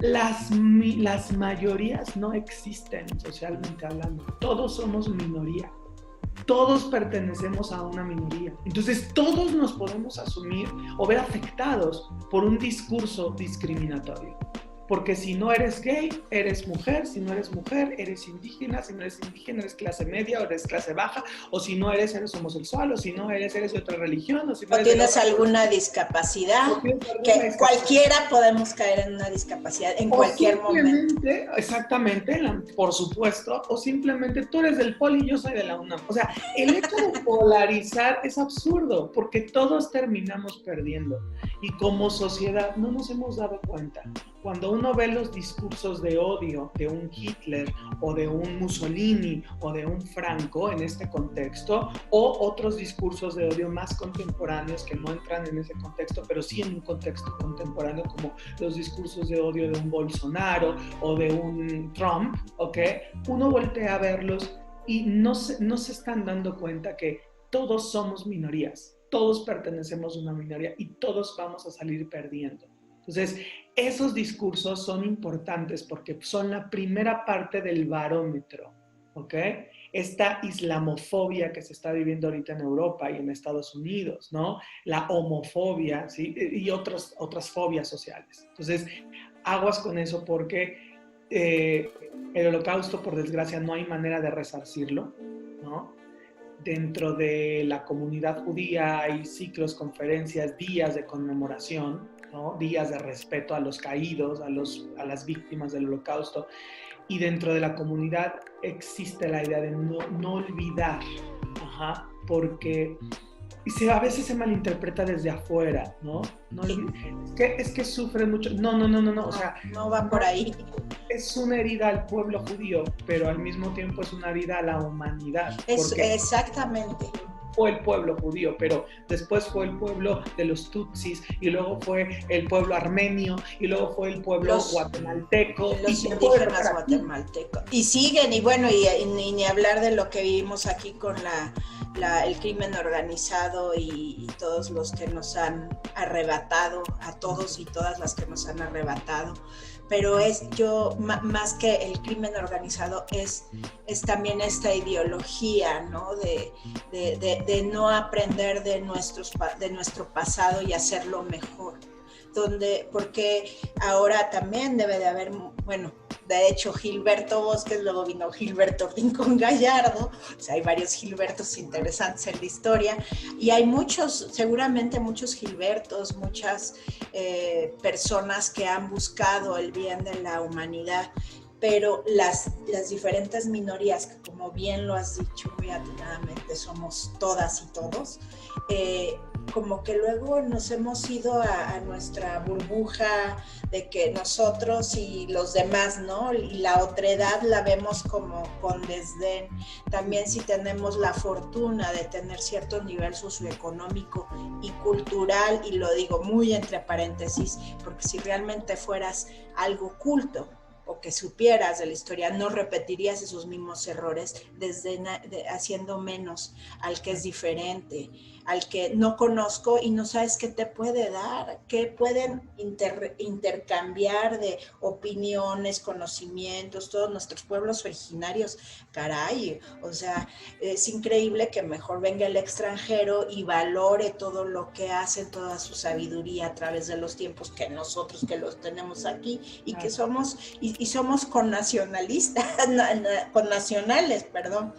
las mayorías no existen socialmente hablando. Todos somos minoría. Todos pertenecemos a una minoría. Entonces, todos nos podemos asumir o ver afectados por un discurso discriminatorio. Porque si no eres gay, eres mujer, si no eres mujer, eres indígena, si no eres indígena, eres clase media o eres clase baja, o si no eres homosexual, o si no eres de otra religión, o si no o tienes alguna discapacidad, que cualquiera podemos caer en una discapacidad en cualquier momento. Exactamente, por supuesto, o simplemente tú eres del Poli y yo soy de la UNAM. O sea, el hecho de polarizar es absurdo, porque todos terminamos perdiendo. Y como sociedad no nos hemos dado cuenta. Cuando uno ve los discursos de odio de un Hitler o de un Mussolini o de un Franco en este contexto, o otros discursos de odio más contemporáneos que no entran en ese contexto, pero sí en un contexto contemporáneo, como los discursos de odio de un Bolsonaro o de un Trump, ¿ok? Uno voltea a verlos y no se están dando cuenta que todos somos minorías, todos pertenecemos a una minoría y todos vamos a salir perdiendo. Entonces, esos discursos son importantes porque son la primera parte del barómetro, ¿ok? Esta islamofobia que se está viviendo ahorita en Europa y en Estados Unidos, ¿no? La homofobia, ¿sí? Y otras fobias sociales. Entonces, aguas con eso porque el Holocausto, por desgracia, no hay manera de resarcirlo, ¿no? Dentro de la comunidad judía hay ciclos, conferencias, días de conmemoración, ¿no? Días de respeto a los caídos, a las víctimas del Holocausto. Y dentro de la comunidad existe la idea de no olvidar, porque a veces se malinterpreta desde afuera, ¿no? Es que sufre mucho. No, o sea, no va por ahí. Es una herida al pueblo judío, pero al mismo tiempo es una herida a la humanidad. Exactamente. fue el pueblo judío, pero después fue el pueblo de los tutsis, y luego fue el pueblo armenio, y luego fue el pueblo guatemalteco. Los indígenas guatemaltecos. Y siguen, y bueno, y ni hablar de lo que vivimos aquí con el crimen organizado y todos los que nos han arrebatado, a todos y todas las que nos han arrebatado. Pero más que el crimen organizado, es también esta ideología, ¿no? De no aprender de nuestro pasado y hacerlo mejor. Porque ahora también debe de haber, bueno, de hecho Gilberto Bosques, luego vino Gilberto Rincón Gallardo, o sea, hay varios Gilbertos interesantes en la historia, y hay seguramente muchos Gilbertos, muchas personas que han buscado el bien de la humanidad, pero las diferentes minorías, que como bien lo has dicho muy atinadamente, somos todas y todos, como que luego nos hemos ido a nuestra burbuja de que nosotros y los demás, ¿no? Y la otredad la vemos como con desdén. También si tenemos la fortuna de tener cierto nivel socioeconómico y cultural, y lo digo muy entre paréntesis, porque si realmente fueras algo culto, o que supieras de la historia, no repetirías esos mismos errores haciendo menos al que es diferente, al que no conozco y no sabes qué te puede dar, qué pueden intercambiar de opiniones, conocimientos, todos nuestros pueblos originarios, caray, o sea, es increíble que mejor venga el extranjero y valore todo lo que hacen, toda su sabiduría a través de los tiempos, que nosotros que los tenemos aquí y que somos connacionales, perdón.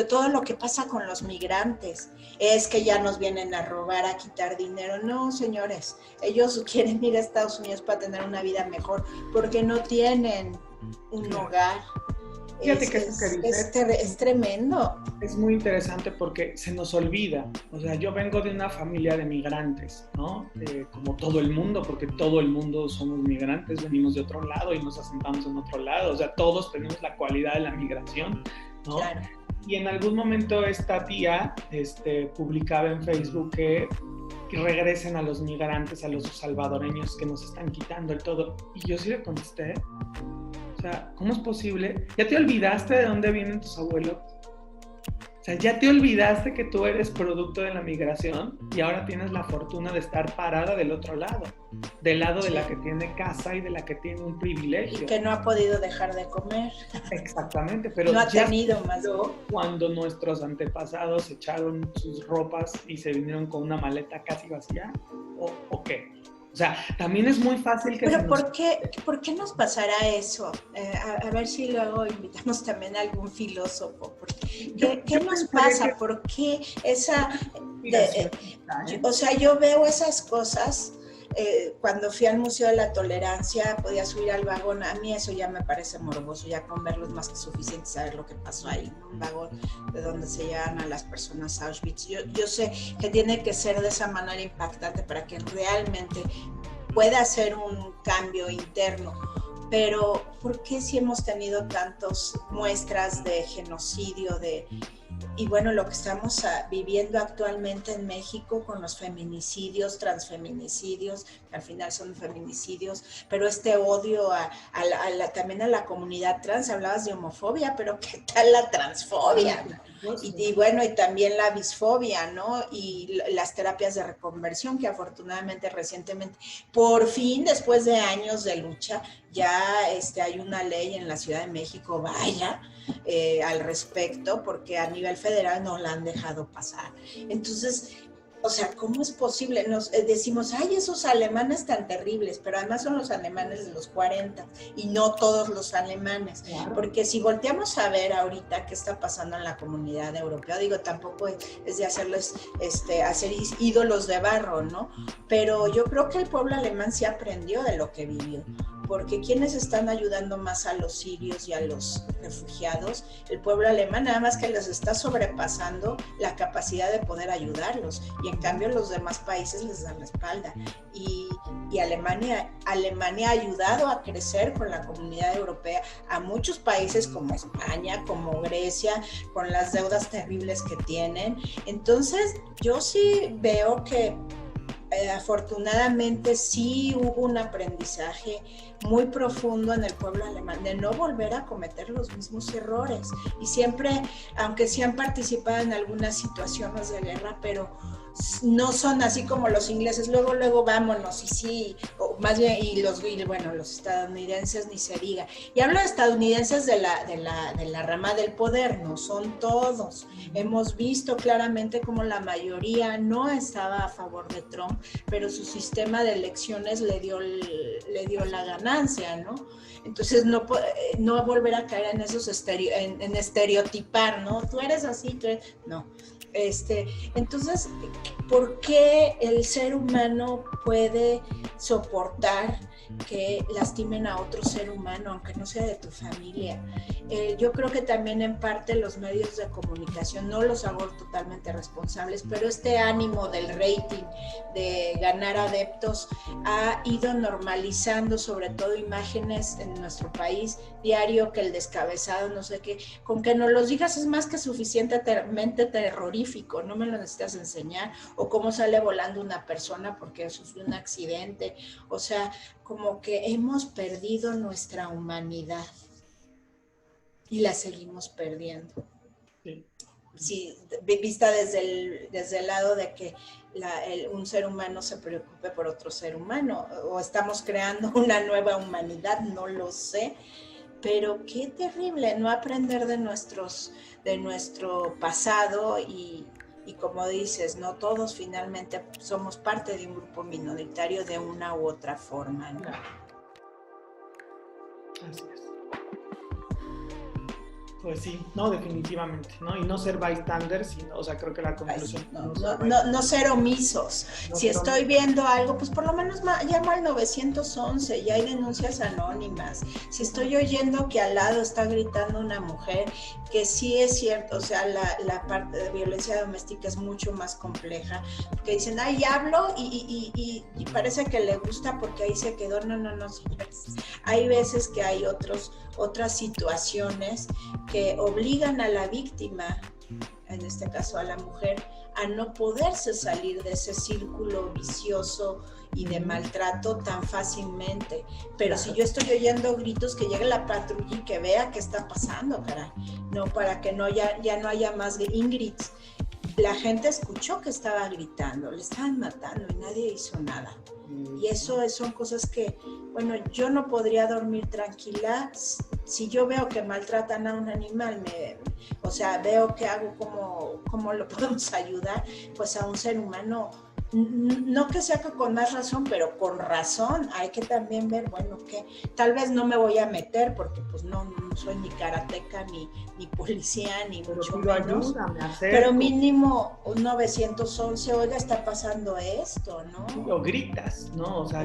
Todo lo que pasa con los migrantes es que ya nos vienen a robar, a quitar dinero. No, señores, ellos quieren ir a Estados Unidos para tener una vida mejor, porque no tienen un hogar. Fíjate que eso que dices es tremendo. Es muy interesante porque se nos olvida. O sea, yo vengo de una familia de migrantes, ¿no? Como todo el mundo, porque todo el mundo somos migrantes, venimos de otro lado y nos asentamos en otro lado. O sea, todos tenemos la cualidad de la migración, ¿no? Claro. Y en algún momento esta tía publicaba en Facebook que regresen a los migrantes, a los salvadoreños que nos están quitando el todo. Y yo sí le contesté, o sea, ¿cómo es posible? ¿Ya te olvidaste de dónde vienen tus abuelos? O sea, ¿ya te olvidaste que tú eres producto de la migración y ahora tienes la fortuna de estar parada del otro lado? Del lado de la que tiene casa y de la que tiene un privilegio. Y que no ha podido dejar de comer. Exactamente, pero no ha tenido más. Cuando nuestros antepasados echaron sus ropas y se vinieron con una maleta casi vacía, ¿o qué? O sea, también es muy fácil que... Pero ¿por qué nos pasará eso? A ver si luego invitamos también a algún filósofo. ¿Qué nos pasa? ¿Por qué esa... o sea, yo veo esas cosas... cuando fui al Museo de la Tolerancia, podía subir al vagón. A mí eso ya me parece morboso, ya con verlo es más que suficiente saber lo que pasó ahí, un vagón de donde se llevan a las personas a Auschwitz. Yo sé que tiene que ser de esa manera impactante para que realmente pueda hacer un cambio interno. Pero ¿por qué si hemos tenido tantas muestras de genocidio, y bueno, lo que estamos viviendo actualmente en México con los feminicidios, transfeminicidios, que al final son feminicidios, pero este odio también a la comunidad trans? Hablabas de homofobia, pero ¿qué tal la transfobia? Y bueno, y también la bisfobia, ¿no? Y las terapias de reconversión, que afortunadamente recientemente, por fin, después de años de lucha, ya hay una ley en la Ciudad de México, vaya, al respecto, porque a nivel federal no la han dejado pasar. Entonces, o sea, ¿cómo es posible? Nos decimos, ay, esos alemanes tan terribles, pero además son los alemanes de los 40 y no todos los alemanes. Claro. Porque si volteamos a ver ahorita qué está pasando en la comunidad europea, digo, tampoco es de hacerles, hacer ídolos de barro, ¿no? Pero yo creo que el pueblo alemán sí aprendió de lo que vivió. Porque ¿quiénes están ayudando más a los sirios y a los refugiados? El pueblo alemán, nada más que les está sobrepasando la capacidad de poder ayudarlos, y en cambio los demás países les dan la espalda. Y y Alemania ha ayudado a crecer con la comunidad europea a muchos países como España, como Grecia, con las deudas terribles que tienen. Entonces, yo sí veo que afortunadamente sí hubo un aprendizaje muy profundo en el pueblo alemán de no volver a cometer los mismos errores. Y siempre, aunque sí han participado en algunas situaciones de guerra, pero no son así como los ingleses, luego vámonos, y sí, o más bien, los estadounidenses ni se diga. Y hablo de estadounidenses de la rama del poder, no son todos. Hemos visto claramente como la mayoría no estaba a favor de Trump, pero su sistema de elecciones le dio la ganancia, ¿no? Entonces no volver a caer en esos en estereotipar, ¿no? Tú eres así, no. Entonces, ¿por qué el ser humano puede soportar que lastimen a otro ser humano, aunque no sea de tu familia? Yo creo que también en parte los medios de comunicación, no los hago totalmente responsables, pero este ánimo del rating, de ganar adeptos, ha ido normalizando sobre todo imágenes en nuestro país, diario que el descabezado, no sé qué, con que nos los digas es más que suficientemente terrorífico, no me lo necesitas enseñar, o cómo sale volando una persona porque sufrió un accidente, o sea, como que hemos perdido nuestra humanidad y la seguimos perdiendo. Sí. Sí, vista desde el lado de que un ser humano se preocupe por otro ser humano, o estamos creando una nueva humanidad, no lo sé, pero qué terrible no aprender de nuestro pasado y como dices, no todos finalmente somos parte de un grupo minoritario de una u otra forma, ¿no? Así es. Pues sí, no, definitivamente, ¿no? Y no ser bystanders, sino, o sea, creo que la conclusión... No ser omisos. Si estoy viendo algo, pues por lo menos llamo al 911 y hay denuncias anónimas. Si estoy oyendo que al lado está gritando una mujer, que sí es cierto, o sea, la parte de violencia doméstica es mucho más compleja, porque dicen, ay, hablo y parece que le gusta porque ahí se quedó. No, señores. Hay veces que hay otras situaciones que obligan a la víctima, en este caso a la mujer, a no poderse salir de ese círculo vicioso y de maltrato tan fácilmente. Pero si yo estoy oyendo gritos, que llegue la patrulla y que vea qué está pasando, caray. No, para que ya no haya más de Ingrids. La gente escuchó que estaba gritando, le estaban matando y nadie hizo nada. Y eso son cosas que, bueno, yo no podría dormir tranquila si yo veo que maltratan a un animal, o sea, veo que hago cómo lo podemos ayudar, pues a un ser humano, no que sea que con más razón, pero con razón, hay que también ver, bueno, que tal vez no me voy a meter porque pues no soy ni karateca, ni policía, ni pero mucho menos, pero mínimo un 911, oiga, está pasando esto, ¿no? O gritas, ¿no? O sea,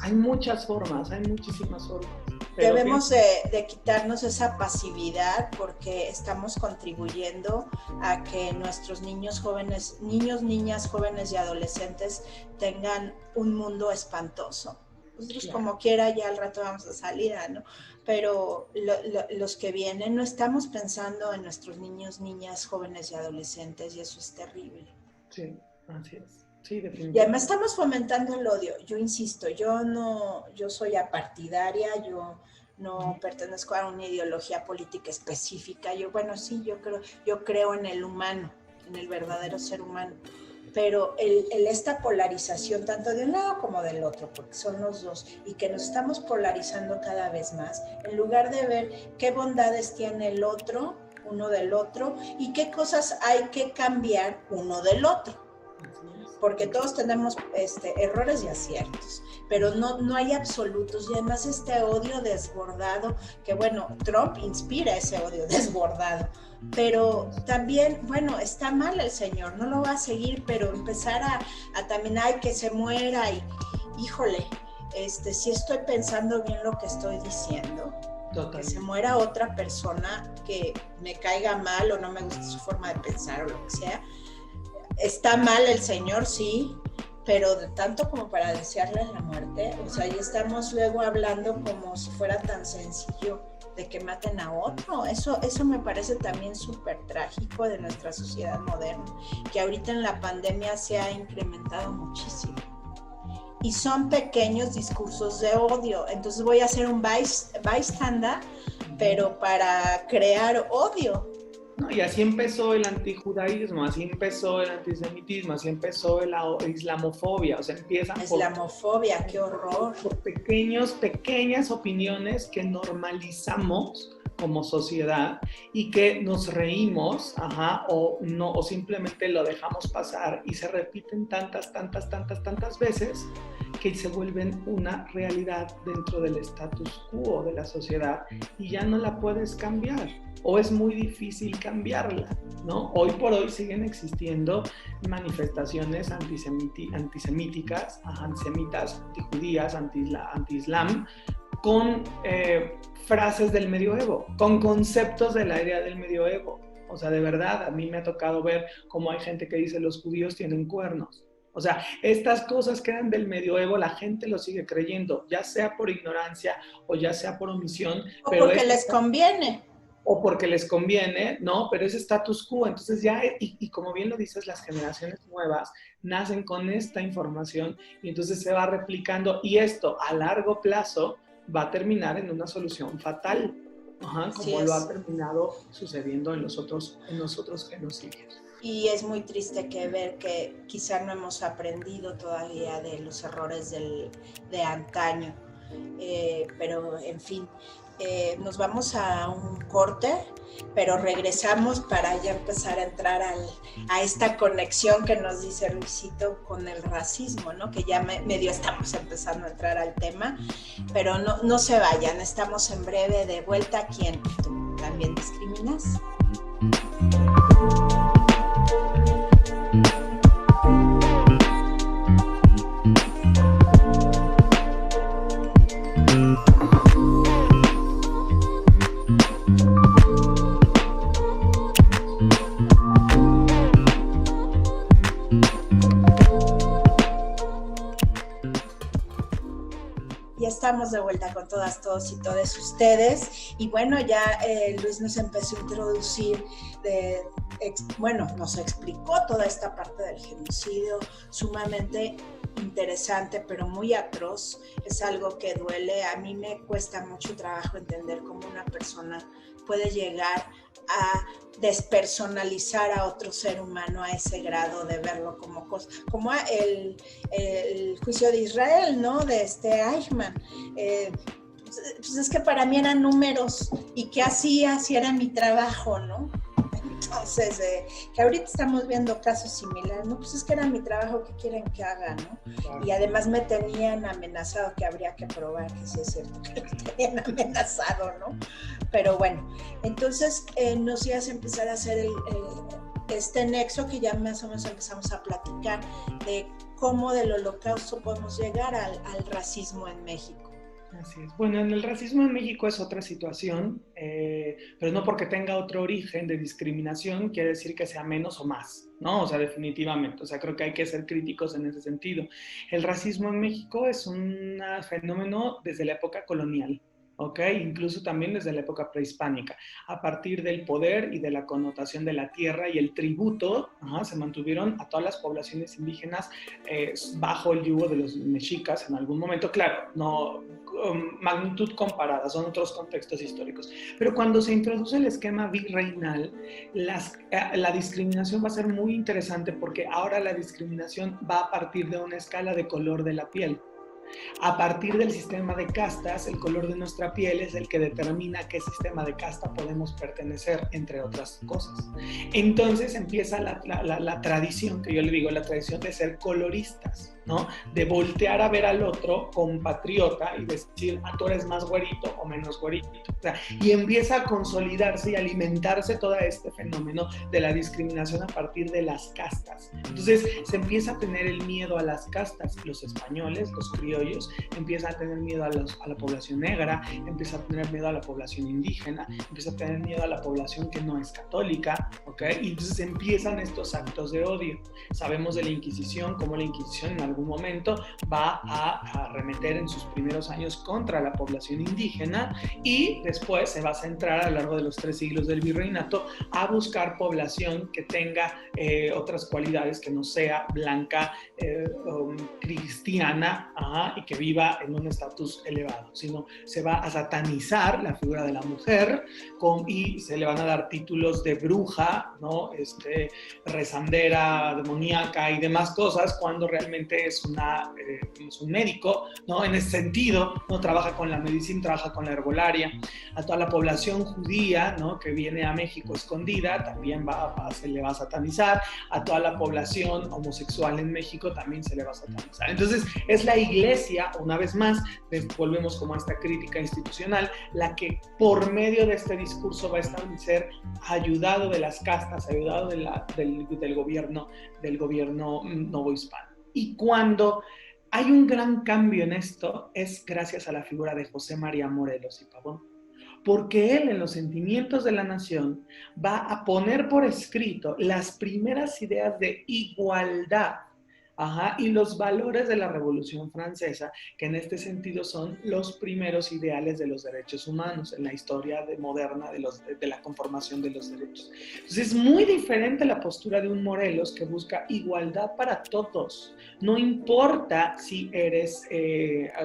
hay muchas formas, hay muchísimas formas. Debemos de quitarnos esa pasividad porque estamos contribuyendo a que nuestros niños, niñas, jóvenes y adolescentes tengan un mundo espantoso. Nosotros claro, como quiera ya al rato vamos a salir, ¿no? Pero los que vienen no estamos pensando en nuestros niños, niñas, jóvenes y adolescentes y eso es terrible. Sí, así es. Sí, definitivamente. Y además estamos fomentando el odio. Yo insisto, yo soy apartidaria, yo no pertenezco a una ideología política específica. Yo creo en el humano, en el verdadero ser humano. Pero esta polarización tanto de un lado como del otro, porque son los dos, y que nos estamos polarizando cada vez más, en lugar de ver qué bondades tiene el otro, uno del otro, y qué cosas hay que cambiar uno del otro. Porque todos tenemos errores y aciertos, pero no hay absolutos. Y además este odio desbordado, que bueno, Trump inspira ese odio desbordado, pero también, bueno, está mal el señor, no lo va a seguir, pero empezar a también, ay, que se muera y, híjole, si estoy pensando bien lo que estoy diciendo. Total. Que se muera otra persona que me caiga mal o no me gusta su forma de pensar o lo que sea. Está mal el señor, sí, pero de tanto como para desearles la muerte, o sea, ya estamos luego hablando como si fuera tan sencillo de que maten a otro. Eso me parece también súper trágico de nuestra sociedad moderna, que ahorita en la pandemia se ha incrementado muchísimo. Y son pequeños discursos de odio. Entonces voy a hacer un bystander, pero para crear odio. No, y así empezó el antijudaísmo, así empezó el antisemitismo, así empezó la islamofobia. O sea, empiezan Islamofobia, qué horror. Por pequeñas opiniones que normalizamos como sociedad y que nos reímos, o simplemente lo dejamos pasar y se repiten tantas veces que se vuelven una realidad dentro del status quo de la sociedad y ya no la puedes cambiar o es muy difícil cambiarla, ¿no? Hoy por hoy siguen existiendo manifestaciones antisemíticas, antisemitas, antijudías, anti-islam, con frases del medioevo, con conceptos de la era del medioevo. O sea, de verdad, a mí me ha tocado ver cómo hay gente que dice los judíos tienen cuernos. O sea, estas cosas que eran del medioevo, la gente lo sigue creyendo, ya sea por ignorancia o ya sea por omisión. O pero porque les conviene. O porque les conviene, ¿no? Pero es status quo. Entonces ya, y como bien lo dices, las generaciones nuevas nacen con esta información y entonces se va replicando. Y esto, a largo plazo, va a terminar en una solución fatal, como lo ha terminado sucediendo en los otros genocidios. Y es muy triste ver que quizá no hemos aprendido todavía de los errores de antaño, pero en fin, nos vamos a un corte, pero regresamos para ya empezar a entrar a esta conexión que nos dice Luisito con el racismo, ¿no? Que ya medio estamos empezando a entrar al tema, pero no se vayan, estamos en breve de vuelta aquí en ¿Tú también discriminas? Estamos de vuelta con todas, todos y todas ustedes. Y bueno, ya Luis nos empezó a introducir, nos explicó toda esta parte del genocidio, sumamente interesante, pero muy atroz. Es algo que duele. A mí me cuesta mucho trabajo entender cómo una persona puede llegar a despersonalizar a otro ser humano a ese grado de verlo como cosa, como el juicio de Israel, ¿no? De Eichmann. Pues es que para mí eran números y qué hacía si era mi trabajo, ¿no? Entonces, que ahorita estamos viendo casos similares, ¿no? Pues es que era mi trabajo, ¿qué quieren que haga, no? Claro. Y además me tenían amenazado, que habría que probar que sí es cierto que me tenían amenazado, ¿no? Pero bueno, entonces nos ibas a empezar a hacer este nexo que ya más o menos empezamos a platicar de cómo del Holocausto podemos llegar al racismo en México. Así es. Bueno, el racismo en México es otra situación, pero no porque tenga otro origen de discriminación quiere decir que sea menos o más, ¿no? O sea, definitivamente. O sea, creo que hay que ser críticos en ese sentido. El racismo en México es un fenómeno desde la época colonial. ¿Ok? Incluso también desde la época prehispánica, a partir del poder y de la connotación de la tierra y el tributo, se mantuvieron a todas las poblaciones indígenas bajo el yugo de los mexicas en algún momento, claro, no magnitud comparada, son otros contextos históricos, pero cuando se introduce el esquema virreinal, la discriminación va a ser muy interesante porque ahora la discriminación va a partir de una escala de color de la piel. A partir del sistema de castas, el color de nuestra piel es el que determina a qué sistema de casta podemos pertenecer, entre otras cosas. Entonces empieza la tradición, que yo le digo, la tradición de ser coloristas, ¿no? De voltear a ver al otro compatriota y decir, tú eres más güerito o menos güerito. O sea, y empieza a consolidarse y alimentarse todo este fenómeno de la discriminación a partir de las castas. Entonces se empieza a tener el miedo a las castas. Los españoles, los criollos, empiezan a tener miedo a la población negra, empiezan a tener miedo a la población indígena, empiezan a tener miedo a la población que no es católica, ¿ok? Y entonces empiezan estos actos de odio. Sabemos de la Inquisición, cómo la Inquisición en algún momento va a arremeter en sus primeros años contra la población indígena y después se va a centrar a lo largo de los 3 siglos del virreinato a buscar población que tenga otras cualidades, que no sea blanca, cristiana, y que viva en un estatus elevado, sino se va a satanizar la figura de la mujer y se le van a dar títulos de bruja, ¿no? Rezandera, demoníaca y demás cosas, cuando realmente es un médico, ¿no? En ese sentido, no trabaja con la medicina, trabaja con la herbolaria. A toda la población judía, ¿no? Que viene a México escondida, también se le va a satanizar. A toda la población homosexual en México también se le va a satanizar. Entonces, es la iglesia, una vez más, volvemos como a esta crítica institucional, la que por medio de este discurso va a establecer, ayudado de las castas, ayudado del gobierno novohispano. Y cuando hay un gran cambio en esto, es gracias a la figura de José María Morelos y Pavón, porque él en los Sentimientos de la Nación va a poner por escrito las primeras ideas de igualdad, y los valores de la Revolución Francesa, que en este sentido son los primeros ideales de los derechos humanos en la historia moderna de la conformación de los derechos. Entonces es muy diferente la postura de un Morelos, que busca igualdad para todos. No importa si eres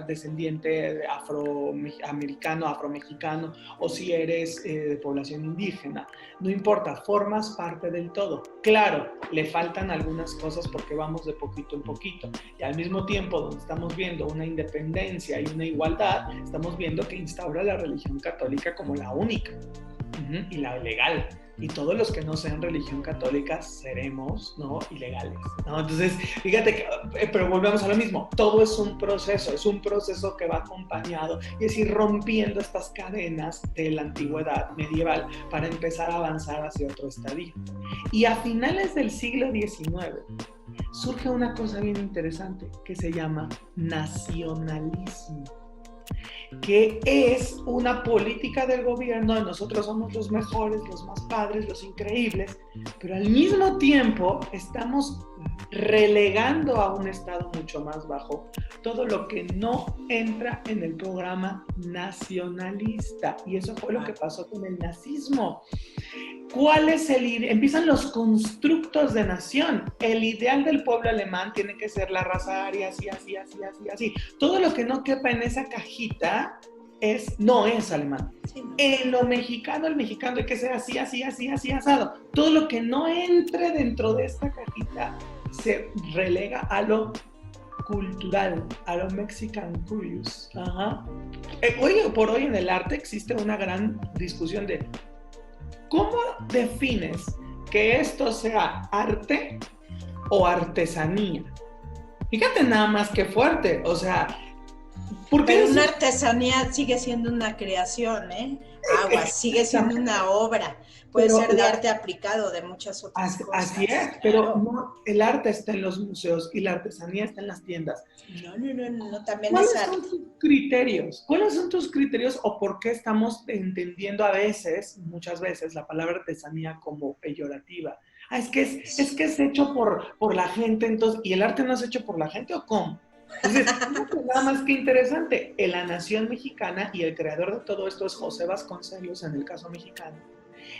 descendiente afroamericano, afromexicano, o si eres de población indígena. No importa, formas parte del todo. Claro, le faltan algunas cosas porque vamos de poquito en poquito, y al mismo tiempo donde estamos viendo una independencia y una igualdad, estamos viendo que instaura la religión católica como la única y la legal, y todos los que no sean religión católica seremos, ¿no?, ilegales, ¿no? Entonces, fíjate pero volvemos a lo mismo, todo es un proceso que va acompañado, y es ir rompiendo estas cadenas de la antigüedad medieval para empezar a avanzar hacia otro estadio. Y a finales del siglo XIX surge una cosa bien interesante que se llama nacionalismo, que es una política del gobierno de nosotros somos los mejores, los más padres, los increíbles, pero al mismo tiempo estamos relegando a un estado mucho más bajo todo lo que no entra en el programa nacionalista, y eso fue lo que pasó con el nazismo. ¿Cuál es empiezan los constructos de nación? El ideal del pueblo alemán tiene que ser la raza aria, así. Todo lo que no quepa en esa cajita no es alemán. Sí. En lo mexicano, el mexicano hay que ser así, asado. Todo lo que no entre dentro de esta cajita se relega a lo cultural, a lo Mexican curious. Hoy por hoy en el arte existe una gran discusión de ¿cómo defines que esto sea arte o artesanía? Fíjate nada más que fuerte, o sea, pero una artesanía sigue siendo una creación, sigue siendo una obra, puede ser de arte aplicado, de muchas otras cosas. Así es, pero no, el arte está en los museos y la artesanía está en las tiendas. No, también es arte. ¿Cuáles son tus criterios o por qué estamos entendiendo muchas veces, la palabra artesanía como peyorativa? Es que es hecho por la gente, entonces, ¿y el arte no es hecho por la gente o cómo? Entonces, nada más que interesante, en la nación mexicana, y el creador de todo esto es José Vasconcelos en el caso mexicano.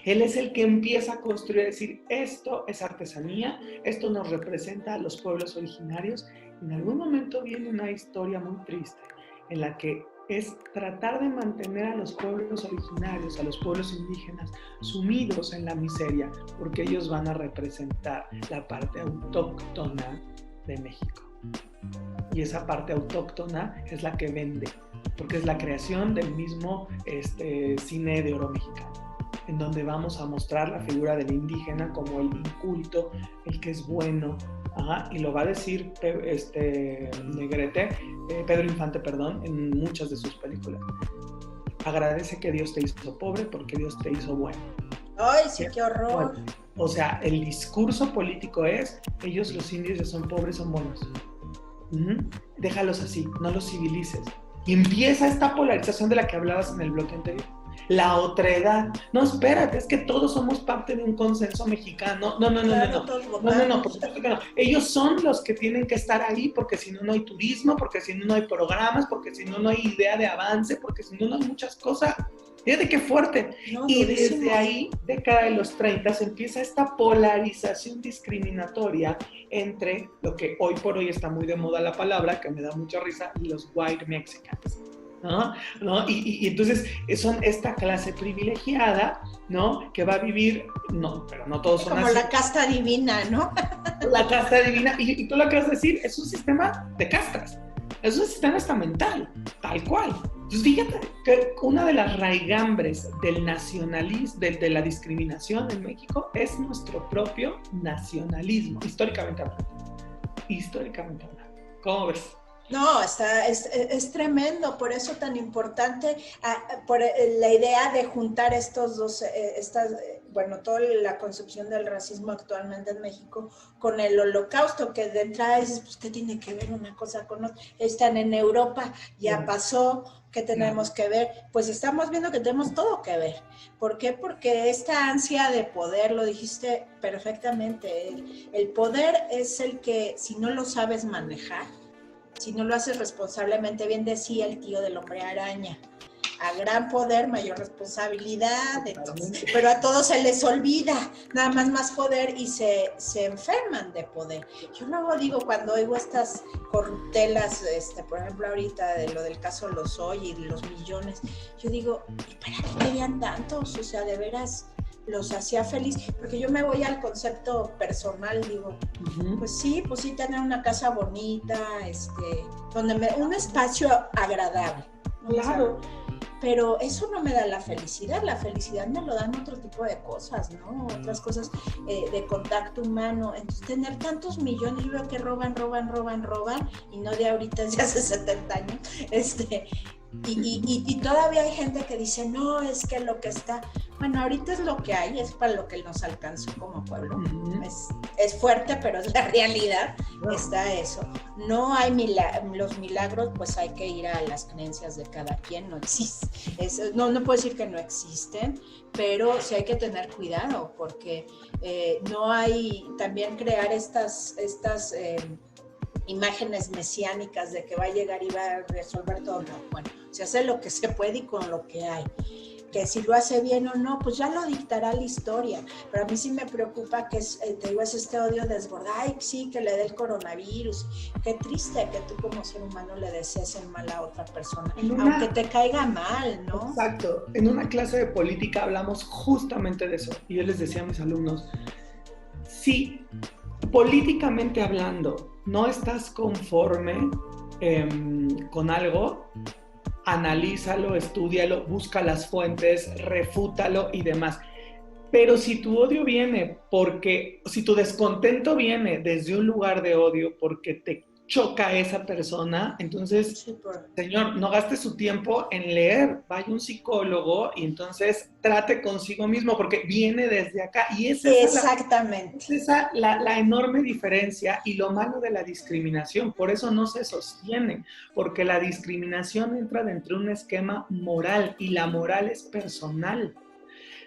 Él es el que empieza a construir, decir, esto es artesanía, esto nos representa a los pueblos originarios. En algún momento viene una historia muy triste en la que es tratar de mantener a los pueblos originarios, a los pueblos indígenas, sumidos en la miseria, porque ellos van a representar la parte autóctona de México. Y esa parte autóctona es la que vende, porque es la creación del mismo cine de oro mexicano, en donde vamos a mostrar la figura del indígena como el inculto, el que es bueno, y lo va a decir Pedro Infante, en muchas de sus películas. Agradece que Dios te hizo pobre porque Dios te hizo bueno. ¡Ay, sí, qué horror! O sea, el discurso político es, ellos los indios ya son pobres, son buenos. Déjalos así, no los civilices. Y empieza esta polarización de la que hablabas en el bloque anterior. La otredad. No, espérate, es que todos somos parte de un consenso mexicano. No, Claro, todos votamos. por supuesto que no. Ellos son los que tienen que estar ahí porque si no, no hay turismo, porque si no, no hay programas, porque si no, no hay idea de avance, porque si no, no hay muchas cosas. Fíjate qué fuerte. No, y durísimo. desde ahí, década de los 30, se empieza esta polarización discriminatoria entre lo que hoy por hoy está muy de moda la palabra, que me da mucha risa, y los white Mexicans. ¿No? Y entonces son esta clase privilegiada, ¿no? Que va a vivir, no, pero no todos son como así. la casta divina, ¿no? La casta divina, y tú lo acabas de decir, es un sistema de castas, es un sistema estamental, tal cual. Entonces fíjate que una de las raigambres del nacionalismo, de la discriminación en México, es nuestro propio nacionalismo, históricamente hablando. Históricamente hablando. ¿Cómo ves? No, es tremendo, por eso tan importante por la idea de juntar estos dos, toda la concepción del racismo actualmente en México con el Holocausto, que de entrada dices, pues, ¿qué tiene que ver una cosa con otra? Están en Europa, ya pasó, ¿qué tenemos que ver? Pues estamos viendo que tenemos todo que ver. ¿Por qué? Porque esta ansia de poder, lo dijiste perfectamente, el poder es el que, si no lo sabes manejar, si no lo haces responsablemente, bien decía el tío del Hombre Araña, a gran poder, mayor responsabilidad, entonces, pero a todos se les olvida, nada más poder y se enferman de poder. Yo luego digo, cuando oigo estas corruptelas, por ejemplo ahorita de lo del caso Lozoya y los millones, yo digo, ¿y para qué querían tantos? O sea, de veras los hacía feliz, porque yo me voy al concepto personal, digo, pues sí, tener una casa bonita, un espacio agradable. Claro. O sea, pero eso no me da la felicidad me lo dan otro tipo de cosas, ¿no? Otras cosas de contacto humano. Entonces, tener tantos millones, yo veo que roban, y no de ahorita, desde hace 70 años, y todavía hay gente que dice, no, es que lo que está, bueno, ahorita es lo que hay, es para lo que nos alcanzó como pueblo. Es fuerte, pero es la realidad, está eso. No hay los milagros, pues hay que ir a las creencias de cada quien, no existe. No puedo decir que no existen, pero sí hay que tener cuidado, porque no hay, también crear estas imágenes mesiánicas de que va a llegar y va a resolver todo. No, bueno, se hace lo que se puede y con lo que hay. Que si lo hace bien o no, pues ya lo dictará la historia. Pero a mí sí me preocupa que es este odio desbordado. Ay, sí, que le dé el coronavirus. Qué triste que tú como ser humano le desees el mal a otra persona, aunque te caiga mal, ¿no? Exacto. En una clase de política hablamos justamente de eso. Y yo les decía a mis alumnos, si políticamente hablando no estás conforme con algo, analízalo, estúdialo, busca las fuentes, refútalo y demás. Pero si tu odio viene si tu descontento viene desde un lugar de odio porque te choca a esa persona, entonces, señor, no gaste su tiempo en leer, vaya un psicólogo y entonces trate consigo mismo porque viene desde acá. Y exactamente. Esa es la enorme diferencia y lo malo de la discriminación. Por eso no se sostiene, porque la discriminación entra dentro de un esquema moral y la moral es personal.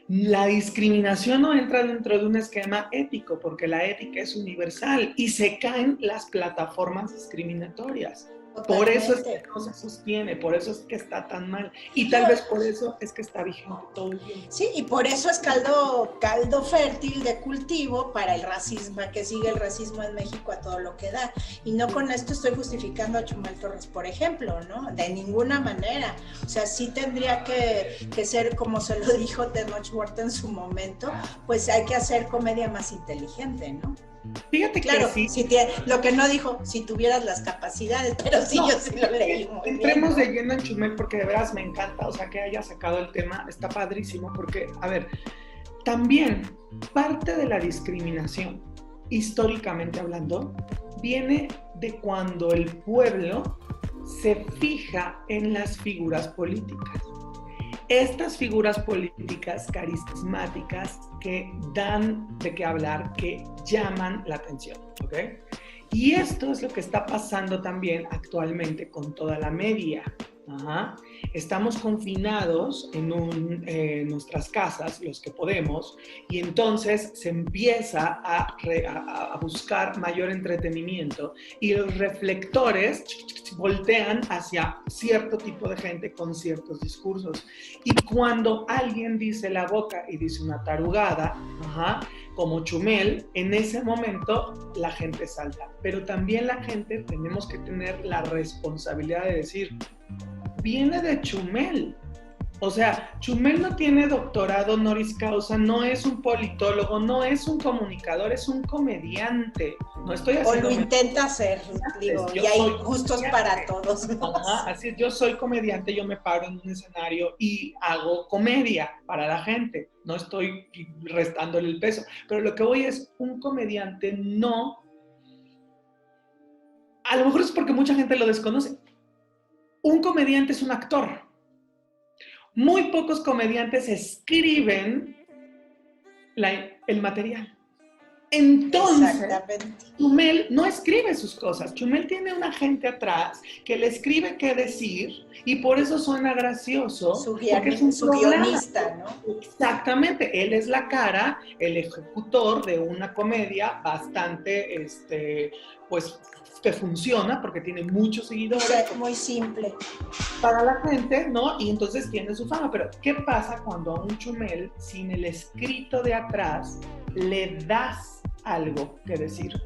La discriminación no entra dentro de un esquema ético, porque la ética es universal y se caen las plataformas discriminatorias. Totalmente. Por eso es que no se sostiene, por eso es que está tan mal. Y tal vez por eso es que está vigente todo el tiempo. Sí, y por eso es caldo fértil de cultivo para el racismo, que sigue el racismo en México a todo lo que da. Y no con esto estoy justificando a Chumel Torres, por ejemplo, ¿no? De ninguna manera. O sea, sí tendría que ser, como se lo dijo Tenoch Huerta en su momento, pues hay que hacer comedia más inteligente, ¿no? Fíjate claro, que sí. Lo que no dijo, si tuvieras las capacidades, pero sí, no, yo sí lo leí muy entremos bien, de lleno en Chumel porque de veras me encanta, o sea, que haya sacado el tema, está padrísimo porque, a ver, también parte de la discriminación, históricamente hablando, viene de cuando el pueblo se fija en las figuras políticas. Estas figuras políticas carismáticas que dan de qué hablar, que llaman la atención, ¿ok? Y esto es lo que está pasando también actualmente con toda la media, Ajá. Estamos confinados en nuestras casas, los que podemos, y entonces se empieza a buscar mayor entretenimiento y los reflectores voltean hacia cierto tipo de gente con ciertos discursos. Y cuando alguien dice la boca y dice una tarugada, como Chumel, en ese momento la gente salta. Pero también la gente tenemos que tener la responsabilidad de decir, viene de Chumel. O sea, Chumel no tiene doctorado honoris causa, no es un politólogo, no es un comunicador, es un comediante. No estoy haciendo... O lo intenta hacer, digo, y hay gustos para todos. Así es, yo soy comediante, yo me paro en un escenario y hago comedia para la gente. No estoy restándole el peso. Pero lo que voy es, un comediante no... A lo mejor es porque mucha gente lo desconoce. Un comediante es un actor. Muy pocos comediantes escriben el material. Entonces, Chumel no escribe sus cosas. Chumel tiene una gente atrás que le escribe qué decir y por eso suena gracioso. Su guionista, ¿no? Exactamente. Él es la cara, el ejecutor de una comedia bastante, pues, que funciona porque tiene muchos seguidores. Es muy simple. Para la gente, ¿no? Y entonces tiene su fama. Pero, ¿qué pasa cuando a un Chumel, sin el escrito de atrás, le das algo que decir?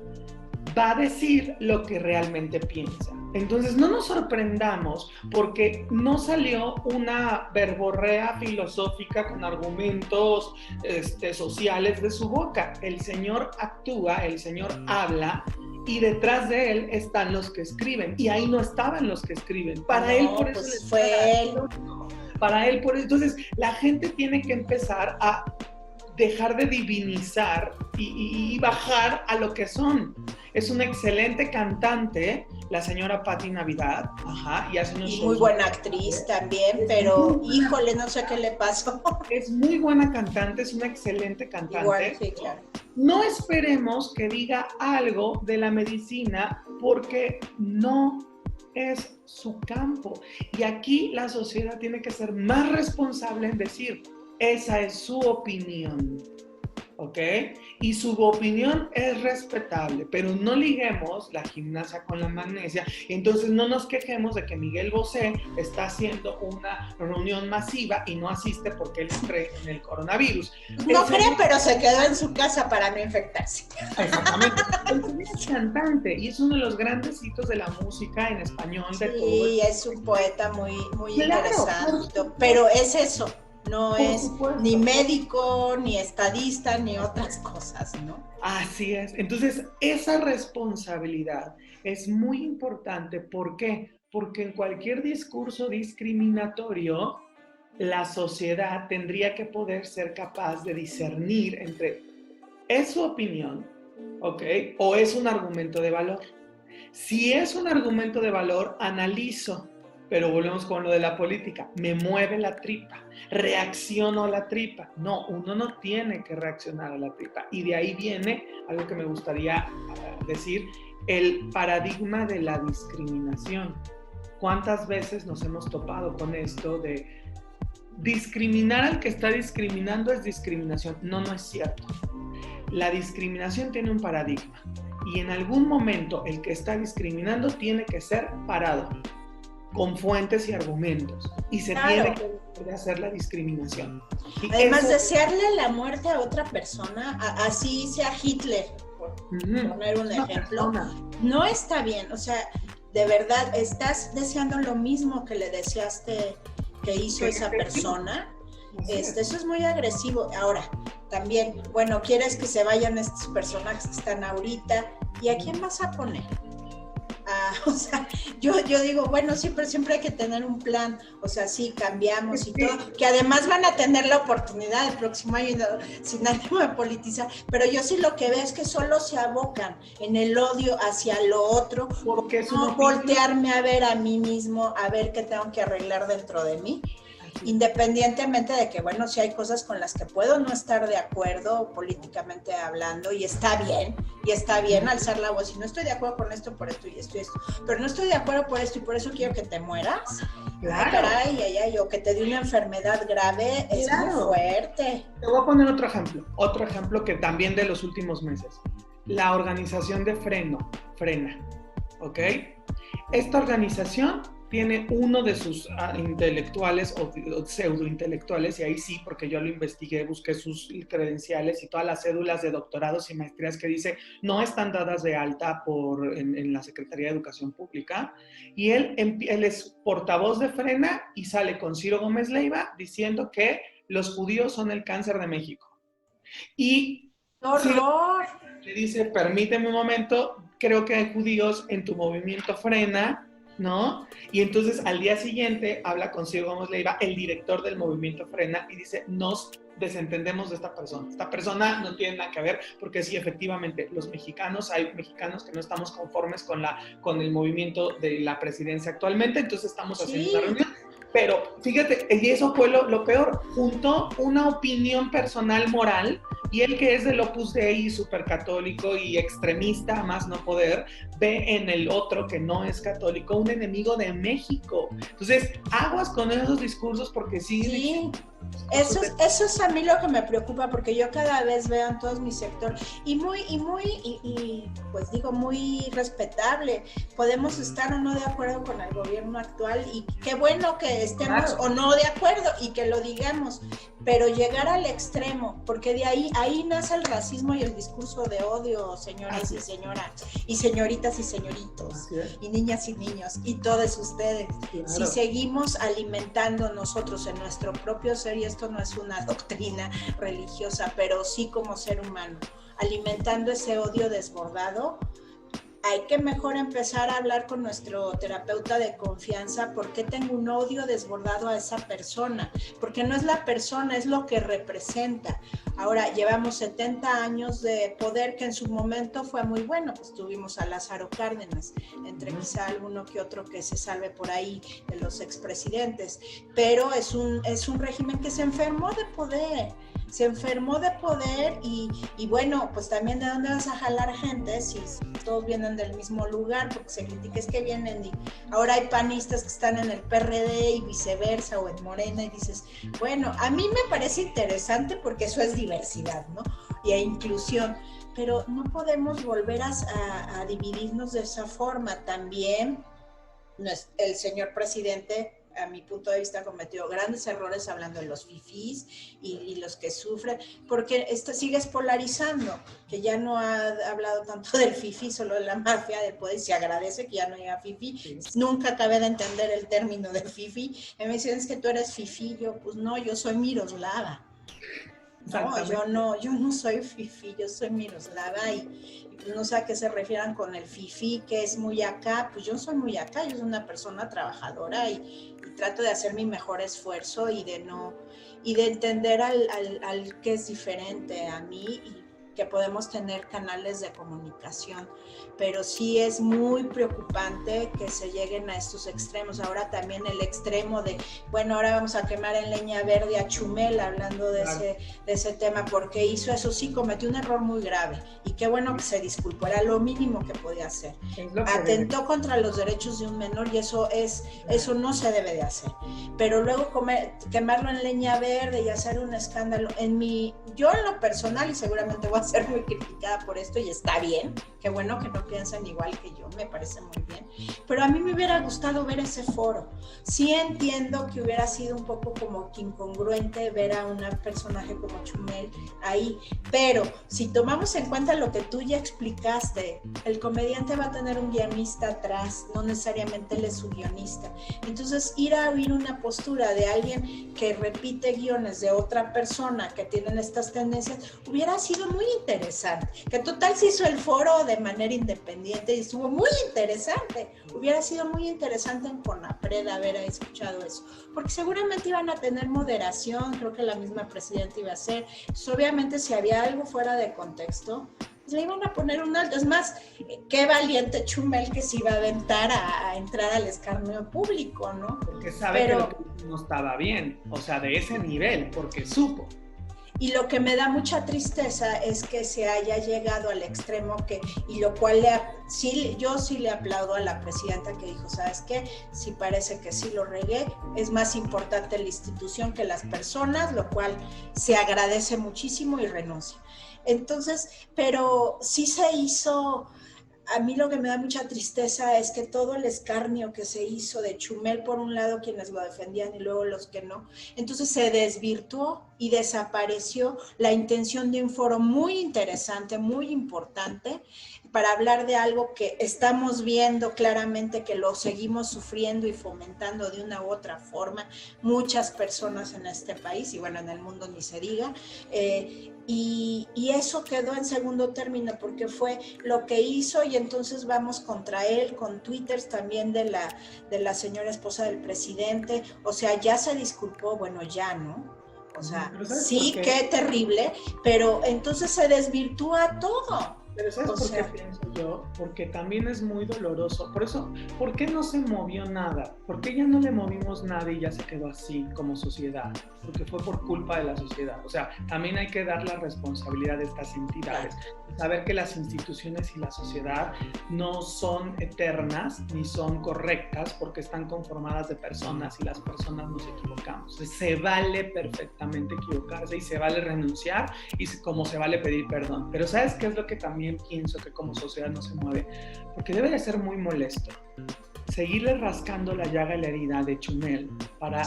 Va a decir lo que realmente piensa. Entonces, no nos sorprendamos porque no salió una verborrea filosófica con argumentos sociales de su boca. El señor actúa, el señor habla, y detrás de él están los que escriben. Y ahí no estaban los que escriben. Para él, por eso pues fue él. Para él, por eso. Entonces, la gente tiene que empezar a dejar de divinizar y bajar a lo que son. Es una excelente cantante, la señora Patti Navidad, y hace unos shows. Y muy buena actriz también, pero híjole, no sé qué le pasó. Es muy buena cantante, es una excelente cantante. Igual, sí, claro. No esperemos que diga algo de la medicina porque no es su campo. Y aquí la sociedad tiene que ser más responsable en decir, esa es su opinión, ¿ok? Y su opinión es respetable, pero no liguemos la gimnasia con la magnesia. Entonces no nos quejemos de que Miguel Bosé está haciendo una reunión masiva y no asiste porque él cree en el coronavirus. No cree, pero se quedó en su casa para no infectarse. Exactamente. Él es cantante y es uno de los grandes hitos de la música en español. Sí, de todo. Es un poeta muy interesante, pero es eso. No es ni médico, ni estadista, ni otras cosas, ¿no? Así es. Entonces, esa responsabilidad es muy importante. ¿Por qué? Porque en cualquier discurso discriminatorio, la sociedad tendría que poder ser capaz de discernir entre ¿es su opinión? ¿Ok? ¿O es un argumento de valor? Si es un argumento de valor, analizo. Pero volvemos con lo de la política. Me mueve la tripa, reacciono a la tripa. No, uno no tiene que reaccionar a la tripa. Y de ahí viene algo que me gustaría decir, el paradigma de la discriminación. ¿Cuántas veces nos hemos topado con esto de discriminar al que está discriminando es discriminación? No, no es cierto. La discriminación tiene un paradigma. Y en algún momento el que está discriminando tiene que ser parado, con fuentes y argumentos, y se tiene que hacer la discriminación. Y además, desearle la muerte a otra persona, así sea Hitler, por poner un ejemplo, no está bien. O sea, de verdad, estás deseando lo mismo que le deseaste que hizo esa persona. Eso es muy agresivo. Ahora, también, bueno, quieres que se vayan estos personajes que están ahorita, ¿y a quién vas a poner? O sea, yo digo, bueno, siempre hay que tener un plan, o sea, sí, cambiamos y todo, que además van a tener la oportunidad el próximo año, sin ánimo de politizar, pero yo sí lo que veo es que solo se abocan en el odio hacia lo otro, porque no voltearme a ver a mí mismo, a ver qué tengo que arreglar dentro de mí. independientemente de que, bueno, si hay cosas con las que puedo no estar de acuerdo políticamente hablando, y está bien alzar la voz, y no estoy de acuerdo con esto por esto y esto y esto, pero no estoy de acuerdo por esto y por eso quiero que te mueras. Claro. Ay, o que te dé una enfermedad grave, es muy fuerte. Te voy a poner otro ejemplo que también de los últimos meses. La organización de Frena, ¿ok? Esta organización tiene uno de sus intelectuales o pseudointelectuales, y ahí sí, porque yo lo investigué, busqué sus credenciales y todas las cédulas de doctorados y maestrías que dice no están dadas de alta en la Secretaría de Educación Pública, y él es portavoz de Frena y sale con Ciro Gómez Leiva diciendo que los judíos son el cáncer de México. Y ¡horror! Le dice, permíteme un momento, creo que hay judíos en tu movimiento Frena, ¿no? Y entonces al día siguiente habla con Ciro Gómez Leiva, el director del movimiento Frena, y dice, nos desentendemos de esta persona. Esta persona no tiene nada que ver, porque sí, efectivamente, hay mexicanos que no estamos conformes con el movimiento de la presidencia actualmente, entonces estamos haciendo una reunión. Pero fíjate, y eso fue lo peor, juntó una opinión personal moral, y él, que es del Opus Dei, súper católico y extremista, a más no poder, ve en el otro, que no es católico, un enemigo de México. Entonces, aguas con esos discursos, porque sí. Eso es a mí lo que me preocupa, porque yo cada vez veo en todos mis sectores, y pues digo, muy respetable. Podemos estar o no de acuerdo con el gobierno actual, y qué bueno que estemos o no de acuerdo y que lo digamos, pero llegar al extremo, porque de ahí nace el racismo y el discurso de odio, señoras y señoras, y señoritas y señoritos, y niñas y niños, y todos ustedes. Claro. Si seguimos alimentando nosotros en nuestro propio ser, y esto no es una doctrina religiosa, pero sí como ser humano, alimentando ese odio desbordado, hay que mejor empezar a hablar con nuestro terapeuta de confianza. ¿Por qué tengo un odio desbordado a esa persona? Porque no es la persona, es lo que representa. Ahora, llevamos 70 años de poder, que en su momento fue muy bueno, pues tuvimos a Lázaro Cárdenas, entre quizá alguno que otro que se salve por ahí de los expresidentes, pero es un régimen que se enfermó de poder. Y bueno, pues también, ¿de dónde vas a jalar gente si todos vienen del mismo lugar? Porque se critica, es que vienen, y ahora hay panistas que están en el PRD y viceversa, o en Morena, y dices, bueno, a mí me parece interesante porque eso es diversidad, ¿no? Y hay inclusión, pero no podemos volver a dividirnos de esa forma. También el señor presidente, a mi punto de vista, cometió grandes errores hablando de los fifís y los que sufren, porque sigues polarizando, que ya no ha hablado tanto del fifí, solo de la mafia del poder, y se agradece que ya no haya fifí. Sí. Nunca acabé de entender el término del fifí. Y me dicen, es que tú eres fifí. Yo, pues no, yo soy Miroslava. No, yo no soy fifí, yo soy Miroslava, y pues no sé a qué se refieran con el fifí, que es muy acá. Pues yo soy muy acá, yo soy una persona trabajadora, y trato de hacer mi mejor esfuerzo y de entender al que es diferente a mí, y que podemos tener canales de comunicación, pero sí es muy preocupante que se lleguen a estos extremos. Ahora también el extremo de, bueno, ahora vamos a quemar en leña verde a Chumel, hablando de ese tema, porque hizo eso, sí, cometió un error muy grave, y qué bueno que se disculpó, era lo mínimo que podía hacer. Atentó contra los derechos de un menor, y eso no se debe de hacer, pero luego quemarlo en leña verde y hacer un escándalo, yo en lo personal, y seguramente voy a ser muy criticada por esto, y está bien, qué bueno que no piensan igual que yo, me parece muy bien, pero a mí me hubiera gustado ver ese foro. Sí entiendo que hubiera sido un poco como incongruente ver a un personaje como Chumel ahí, pero si tomamos en cuenta lo que tú ya explicaste, el comediante va a tener un guionista atrás, no necesariamente él es su guionista. Entonces, ir a oír una postura de alguien que repite guiones de otra persona que tienen estas tendencias, hubiera sido muy interesante. Que total se hizo el foro de manera independiente y estuvo muy interesante. Hubiera sido muy interesante en CONAPRED haber escuchado eso, porque seguramente iban a tener moderación, creo que la misma presidenta iba a hacer. Entonces, obviamente, si había algo fuera de contexto, pues le iban a poner un alto. Es más, qué valiente Chumel que se iba a aventar a entrar al escarnio público, ¿no? Porque sabe que lo que no estaba bien, o sea, de ese nivel, porque supo. Y lo que me da mucha tristeza es que se haya llegado al extremo que, y lo cual yo sí le aplaudo a la presidenta que dijo, ¿sabes qué? Sí parece que sí lo regué, es más importante la institución que las personas, lo cual se agradece muchísimo y renuncia. Entonces, pero sí se hizo. A mí lo que me da mucha tristeza es que todo el escarnio que se hizo de Chumel, por un lado quienes lo defendían y luego los que no, entonces se desvirtuó y desapareció la intención de un foro muy interesante, muy importante, para hablar de algo que estamos viendo claramente que lo seguimos sufriendo y fomentando de una u otra forma muchas personas en este país y bueno, en el mundo ni se diga, y eso quedó en segundo término porque fue lo que hizo y entonces vamos contra él, con twitters también de la señora esposa del presidente, o sea, ya se disculpó, bueno, ya, ¿no? O sea, sí, qué terrible, pero entonces se desvirtúa todo. Pero ¿sabes por qué pienso yo? Porque también es muy doloroso. Por eso, ¿por qué no se movió nada? ¿Por qué ya no le movimos nada y ya se quedó así como sociedad? Porque fue por culpa de la sociedad. O sea, también hay que dar la responsabilidad de estas entidades. Saber que las instituciones y la sociedad no son eternas ni son correctas porque están conformadas de personas y las personas nos equivocamos. Se vale perfectamente equivocarse y se vale renunciar y como se vale pedir perdón. Pero ¿sabes qué es lo que también pienso que como sociedad no se mueve? Porque debe de ser muy molesto seguirle rascando la llaga y la herida de Chumel para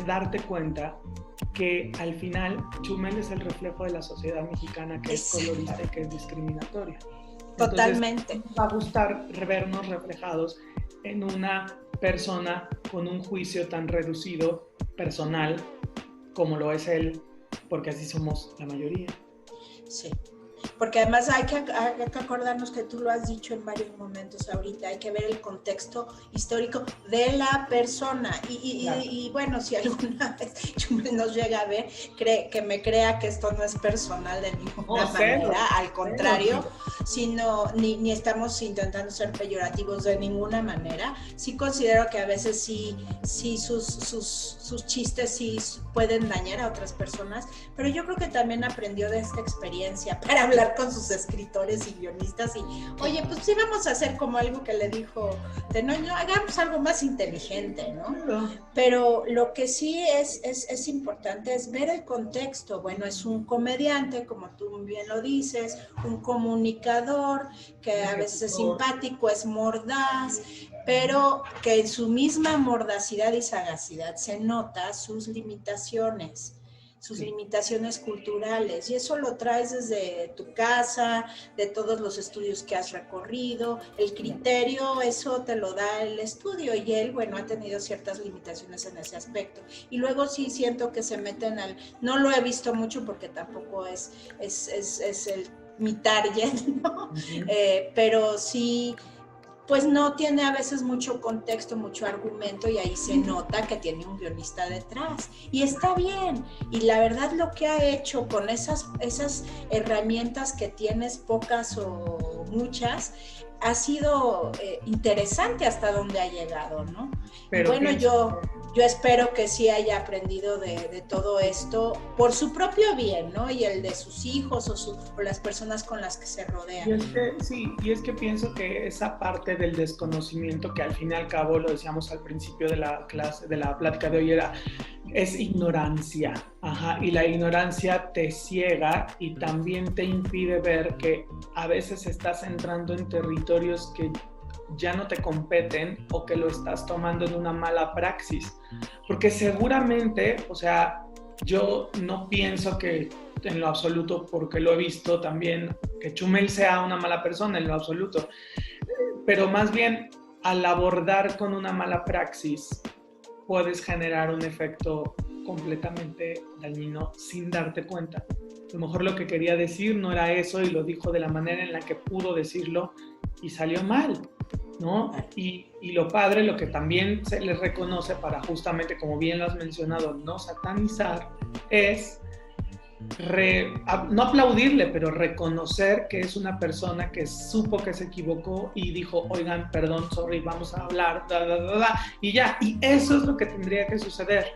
darte cuenta que al final Chumel es el reflejo de la sociedad mexicana que es colorista y que es discriminatoria. Totalmente. Entonces, va a gustar vernos reflejados en una persona con un juicio tan reducido, personal, como lo es él, porque así somos la mayoría. Sí. Porque además hay que acordarnos que tú lo has dicho en varios momentos ahorita, hay que ver el contexto histórico de la persona y bueno, si alguna vez Chumel nos llega a ver, que me crea que esto no es personal de ninguna manera, al contrario, sino ni estamos intentando ser peyorativos de ninguna manera. Sí considero que a veces sí sus chistes sí pueden dañar a otras personas, pero yo creo que también aprendió de esta experiencia para hablar con sus escritores y guionistas y, oye, pues sí vamos a hacer como algo que le dijo, no, hagamos algo más inteligente, ¿no? Pero lo que sí es importante es ver el contexto. Bueno, es un comediante, como tú bien lo dices, un comunicador que a veces es simpático, es mordaz, pero que en su misma mordacidad y sagacidad se nota sus limitaciones culturales, y eso lo traes desde tu casa, de todos los estudios que has recorrido, el criterio, eso te lo da el estudio, y él, bueno, ha tenido ciertas limitaciones en ese aspecto, y luego sí siento que se meten no lo he visto mucho porque tampoco es mi target, ¿no? Pero sí, pues no tiene a veces mucho contexto, mucho argumento, y ahí se nota que tiene un guionista detrás. Y está bien. Y la verdad lo que ha hecho con esas herramientas que tienes, pocas o muchas, ha sido interesante hasta donde ha llegado, ¿no? Pero bueno, yo espero que sí haya aprendido de todo esto por su propio bien, ¿no? Y el de sus hijos o las personas con las que se rodea. Y es que pienso que esa parte del desconocimiento, que al fin y al cabo, lo decíamos al principio de la clase, de la plática de hoy, es ignorancia. Y la ignorancia te ciega y también te impide ver que a veces estás entrando en territorios que ya no te competen o que lo estás tomando en una mala praxis. Porque seguramente, o sea, yo no pienso que en lo absoluto, porque lo he visto también, que Chumel sea una mala persona en lo absoluto, pero más bien al abordar con una mala praxis puedes generar un efecto completamente dañino sin darte cuenta. A lo mejor lo que quería decir no era eso y lo dijo de la manera en la que pudo decirlo y salió mal, ¿no? Y lo padre, lo que también se les reconoce para justamente, como bien lo has mencionado, no satanizar, es no aplaudirle, pero reconocer que es una persona que supo que se equivocó y dijo, oigan, perdón, sorry, vamos a hablar, y ya. Y eso es lo que tendría que suceder.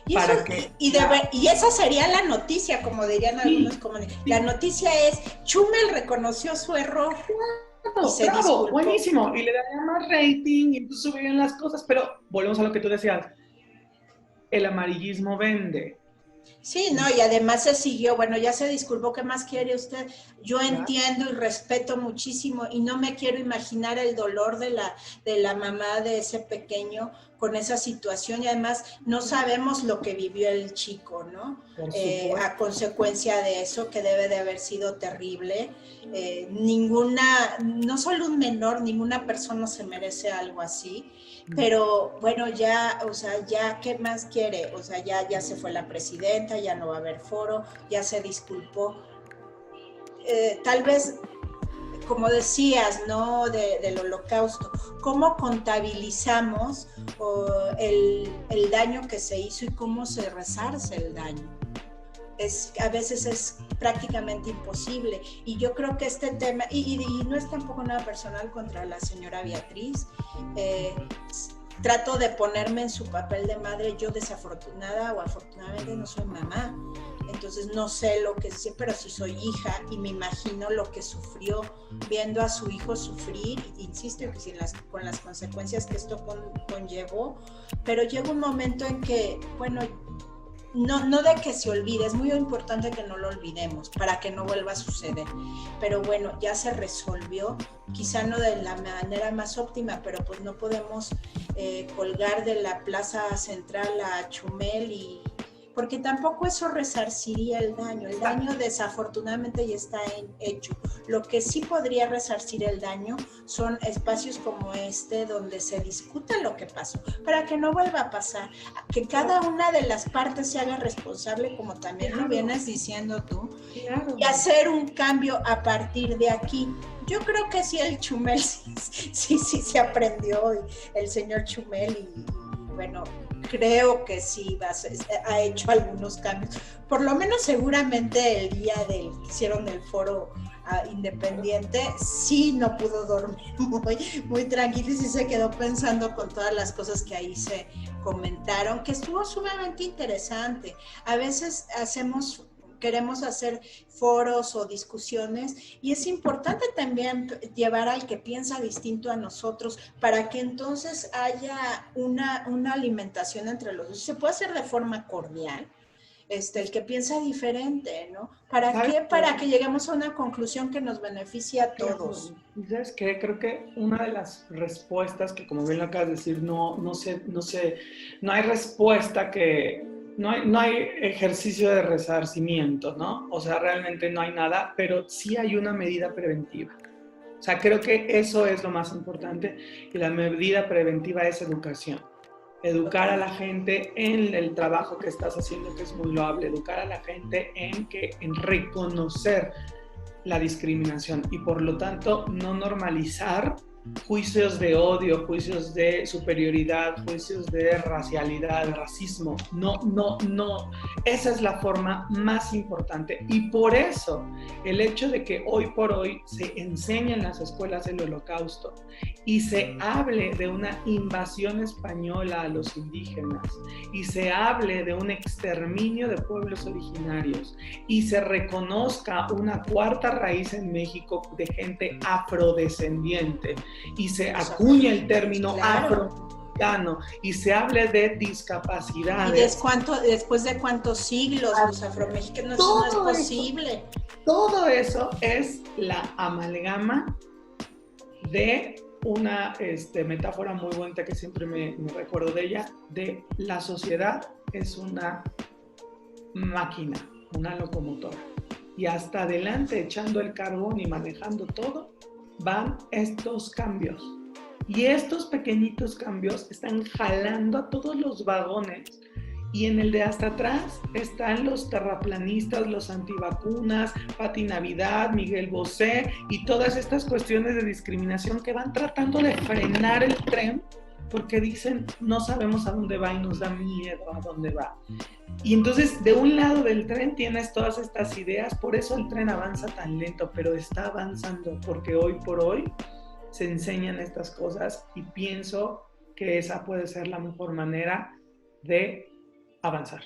Y esa sería la noticia, como dirían algunos comunicadores. La noticia es, Chumel reconoció su error. Bravo, buenísimo. Y le daría más rating y entonces subirían las cosas. Pero volvemos a lo que tú decías. El amarillismo vende. Sí, no, y además se siguió, bueno, ya se disculpó, ¿qué más quiere usted? Yo entiendo y respeto muchísimo y no me quiero imaginar el dolor de la mamá de ese pequeño con esa situación y además no sabemos lo que vivió el chico, ¿no? A consecuencia de eso, que debe de haber sido terrible. No solo un menor, ninguna persona se merece algo así. Pero bueno, ya, o sea, ya, ¿qué más quiere? O sea, ya se fue la presidenta, ya no va a haber foro, ya se disculpó. Tal vez, como decías, ¿no? Del holocausto, ¿cómo contabilizamos el daño que se hizo y cómo se resarce el daño? A veces es prácticamente imposible. Y yo creo que este tema, y no es tampoco nada personal contra la señora Beatriz, trato de ponerme en su papel de madre. Yo desafortunada o afortunadamente no soy mamá, entonces no sé lo que es, pero sí soy hija y me imagino lo que sufrió viendo a su hijo sufrir, insisto, con las consecuencias que esto conllevó, pero llega un momento en que, bueno, no de que se olvide, es muy importante que no lo olvidemos para que no vuelva a suceder, pero bueno, ya se resolvió, quizá no de la manera más óptima, pero pues no podemos colgar de la plaza central a Chumel porque tampoco eso resarciría el daño desafortunadamente ya está hecho. Lo que sí podría resarcir el daño son espacios como este donde se discuta lo que pasó, para que no vuelva a pasar, que cada una de las partes se haga responsable, como también lo vienes diciendo tú, y hacer un cambio a partir de aquí. Yo creo que sí el Chumel sí se aprendió, el señor Chumel, y bueno, creo que sí ha hecho algunos cambios. Por lo menos seguramente el día que hicieron el foro independiente, sí no pudo dormir muy tranquilo y sí se quedó pensando con todas las cosas que ahí se comentaron, que estuvo sumamente interesante. A veces queremos hacer foros o discusiones y es importante también llevar al que piensa distinto a nosotros para que entonces haya una alimentación entre los dos. Se puede hacer de forma cordial, el que piensa diferente, ¿no? ¿Para qué? Para que lleguemos a una conclusión que nos beneficie a todos. ¿Sabes qué? Creo que una de las respuestas que, como bien lo acabas de decir, no hay respuesta que... No hay ejercicio de resarcimiento, ¿no? O sea, realmente no hay nada, pero sí hay una medida preventiva. O sea, creo que eso es lo más importante y la medida preventiva es educación. Educar a la gente en el trabajo que estás haciendo, que es muy loable. Educar a la gente en reconocer la discriminación y por lo tanto no normalizar juicios de odio, juicios de superioridad, juicios de racialidad, de racismo. No. Esa es la forma más importante. Y por eso, el hecho de que hoy por hoy se enseñe en las escuelas el Holocausto y se hable de una invasión española a los indígenas y se hable de un exterminio de pueblos originarios y se reconozca una cuarta raíz en México de gente afrodescendiente y se acuña el término afroamericano y se hable de discapacidades. ¿Y después de cuántos siglos los afromexicanos? No es posible. Todo eso es la amalgama de una metáfora muy bonita que siempre me recuerdo de ella, de la sociedad es una máquina, una locomotora. Y hasta adelante, echando el carbón y manejando todo, van estos cambios. Y estos pequeñitos cambios están jalando a todos los vagones. Y en el de hasta atrás están los terraplanistas, los antivacunas, Pati Navidad, Miguel Bosé y todas estas cuestiones de discriminación que van tratando de frenar el tren porque dicen, no sabemos a dónde va y nos da miedo a dónde va. Y entonces, de un lado del tren tienes todas estas ideas, por eso el tren avanza tan lento, pero está avanzando, porque hoy por hoy se enseñan estas cosas y pienso que esa puede ser la mejor manera de avanzar.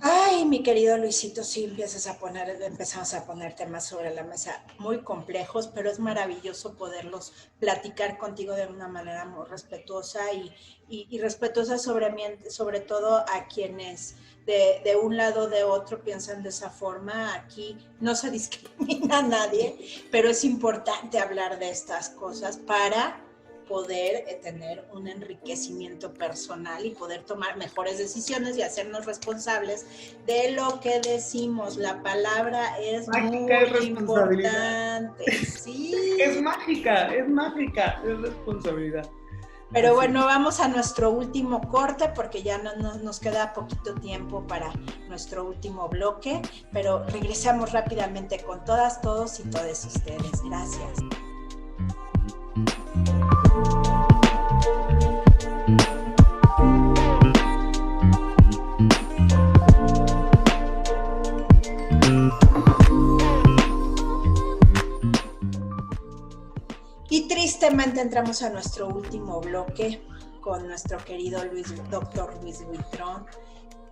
Ay, mi querido Luisito, sí empezamos a poner temas sobre la mesa muy complejos, pero es maravilloso poderlos platicar contigo de una manera muy respetuosa y respetuosa sobre todo a quienes de un lado o de otro piensan de esa forma. Aquí no se discrimina a nadie, pero es importante hablar de estas cosas para poder tener un enriquecimiento personal y poder tomar mejores decisiones y hacernos responsables de lo que decimos. La palabra es mágica, muy importante. Sí. Es mágica, es responsabilidad. Pero bueno, vamos a nuestro último corte porque ya nos queda poquito tiempo para nuestro último bloque, pero regresamos rápidamente con todas, todos y todas ustedes. Gracias. Y tristemente entramos a nuestro último bloque con nuestro querido doctor Luis Huitrón.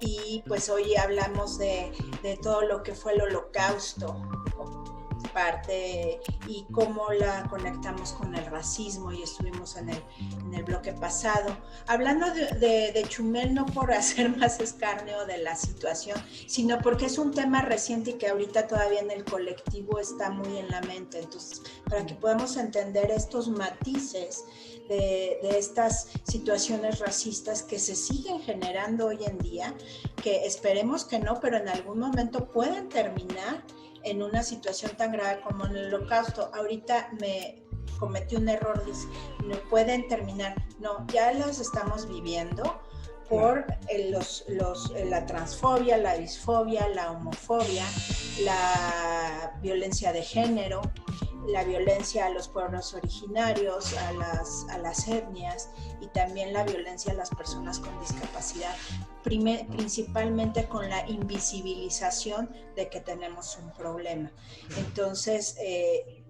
Y pues hoy hablamos de todo lo que fue el Holocausto, parte y cómo la conectamos con el racismo, y estuvimos en el bloque pasado hablando de Chumel, no por hacer más escarnio de la situación, sino porque es un tema reciente y que ahorita todavía en el colectivo está muy en la mente. Entonces, para que podamos entender estos matices de estas situaciones racistas que se siguen generando hoy en día, que esperemos que no, pero en algún momento pueden terminar en una situación tan grave como en el Holocausto. Ahorita me cometí un error, dice, no pueden terminar. No, ya las estamos viviendo por la transfobia, la disfobia, la homofobia, la violencia de género, la violencia a los pueblos originarios, a las etnias, y también la violencia a las personas con discapacidad, principalmente con la invisibilización de que tenemos un problema. Entonces,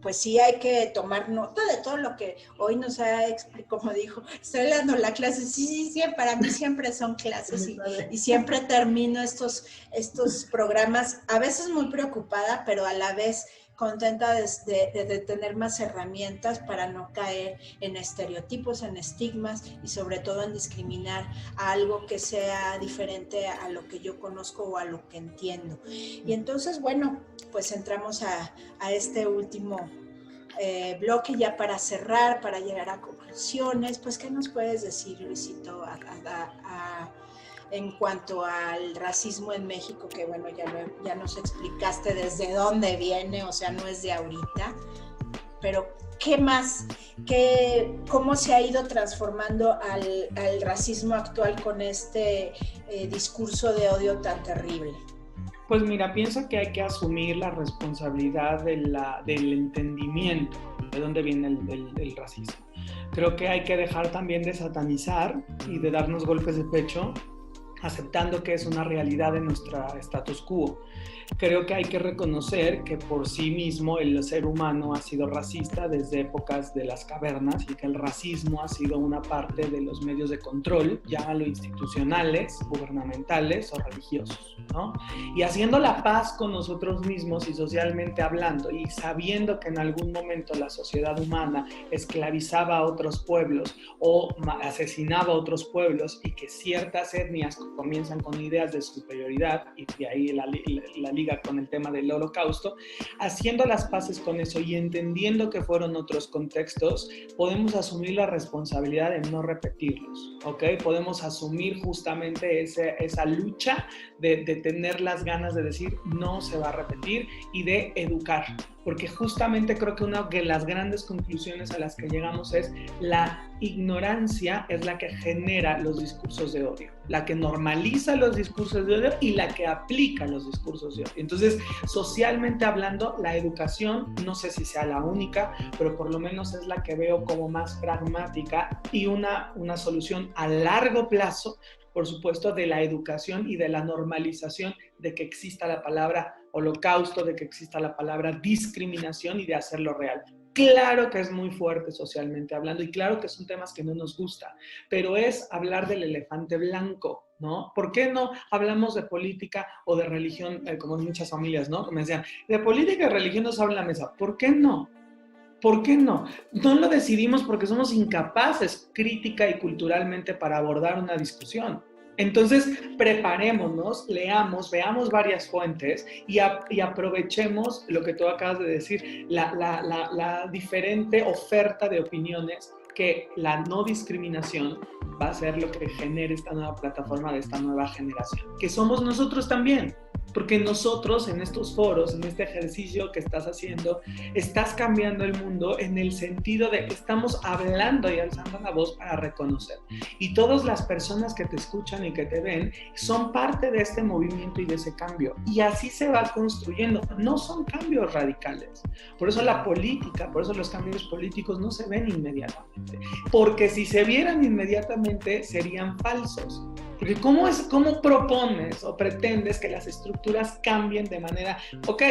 pues sí hay que tomar nota de todo lo que hoy nos ha explicado. Como dijo, estoy dando la clase, sí, para mí siempre son clases y siempre termino estos programas, a veces muy preocupada, pero a la vez contenta de tener más herramientas para no caer en estereotipos, en estigmas y sobre todo en discriminar a algo que sea diferente a lo que yo conozco o a lo que entiendo. Y entonces, bueno, pues entramos a este último bloque ya para cerrar, para llegar a conclusiones. Pues, ¿qué nos puedes decir, Luisito, en cuanto al racismo en México? Que bueno, ya nos explicaste desde dónde viene, o sea, no es de ahorita, pero ¿qué más? ¿Cómo se ha ido transformando al racismo actual con este discurso de odio tan terrible? Pues mira, pienso que hay que asumir la responsabilidad del entendimiento de dónde viene el racismo. Creo que hay que dejar también de satanizar y de darnos golpes de pecho, aceptando que es una realidad de nuestra status quo. Creo que hay que reconocer que por sí mismo el ser humano ha sido racista desde épocas de las cavernas y que el racismo ha sido una parte de los medios de control, llámalo institucionales, gubernamentales o religiosos, ¿no? Y haciendo la paz con nosotros mismos y socialmente hablando, y sabiendo que en algún momento la sociedad humana esclavizaba a otros pueblos o asesinaba a otros pueblos, y que ciertas etnias comienzan con ideas de superioridad, y de ahí la liga con el tema del Holocausto, haciendo las paces con eso y entendiendo que fueron otros contextos, podemos asumir la responsabilidad de no repetirlos, ¿ok? Podemos asumir justamente esa lucha de tener las ganas de decir no se va a repetir y de educar, porque justamente creo que una de las grandes conclusiones a las que llegamos es la ignorancia es la que genera los discursos de odio, la que normaliza los discursos de odio y la que aplica los discursos de odio. Entonces, socialmente hablando, la educación, no sé si sea la única, pero por lo menos es la que veo como más pragmática y una solución a largo plazo, por supuesto, de la educación y de la normalización de que exista la palabra holocausto, de que exista la palabra discriminación y de hacerlo real. Claro que es muy fuerte socialmente hablando y claro que son temas que no nos gusta, pero es hablar del elefante blanco, ¿no? ¿Por qué no hablamos de política o de religión, como en muchas familias, ¿no? Que me decían, de política y religión no se habla en la mesa. ¿Por qué no? ¿Por qué no? No lo decidimos porque somos incapaces crítica y culturalmente para abordar una discusión. Entonces, preparémonos, leamos, veamos varias fuentes y aprovechemos lo que tú acabas de decir, la diferente oferta de opiniones que la no discriminación va a ser lo que genere esta nueva plataforma de esta nueva generación, que somos nosotros también. Porque nosotros en estos foros, en este ejercicio que estás haciendo, estás cambiando el mundo en el sentido de que estamos hablando y alzando la voz para reconocer. Y todas las personas que te escuchan y que te ven son parte de este movimiento y de ese cambio. Y así se va construyendo. No son cambios radicales. Por eso la política, por eso los cambios políticos no se ven inmediatamente. Porque si se vieran inmediatamente serían falsos. Porque ¿cómo propones o pretendes que las estructuras cambien de manera, ok,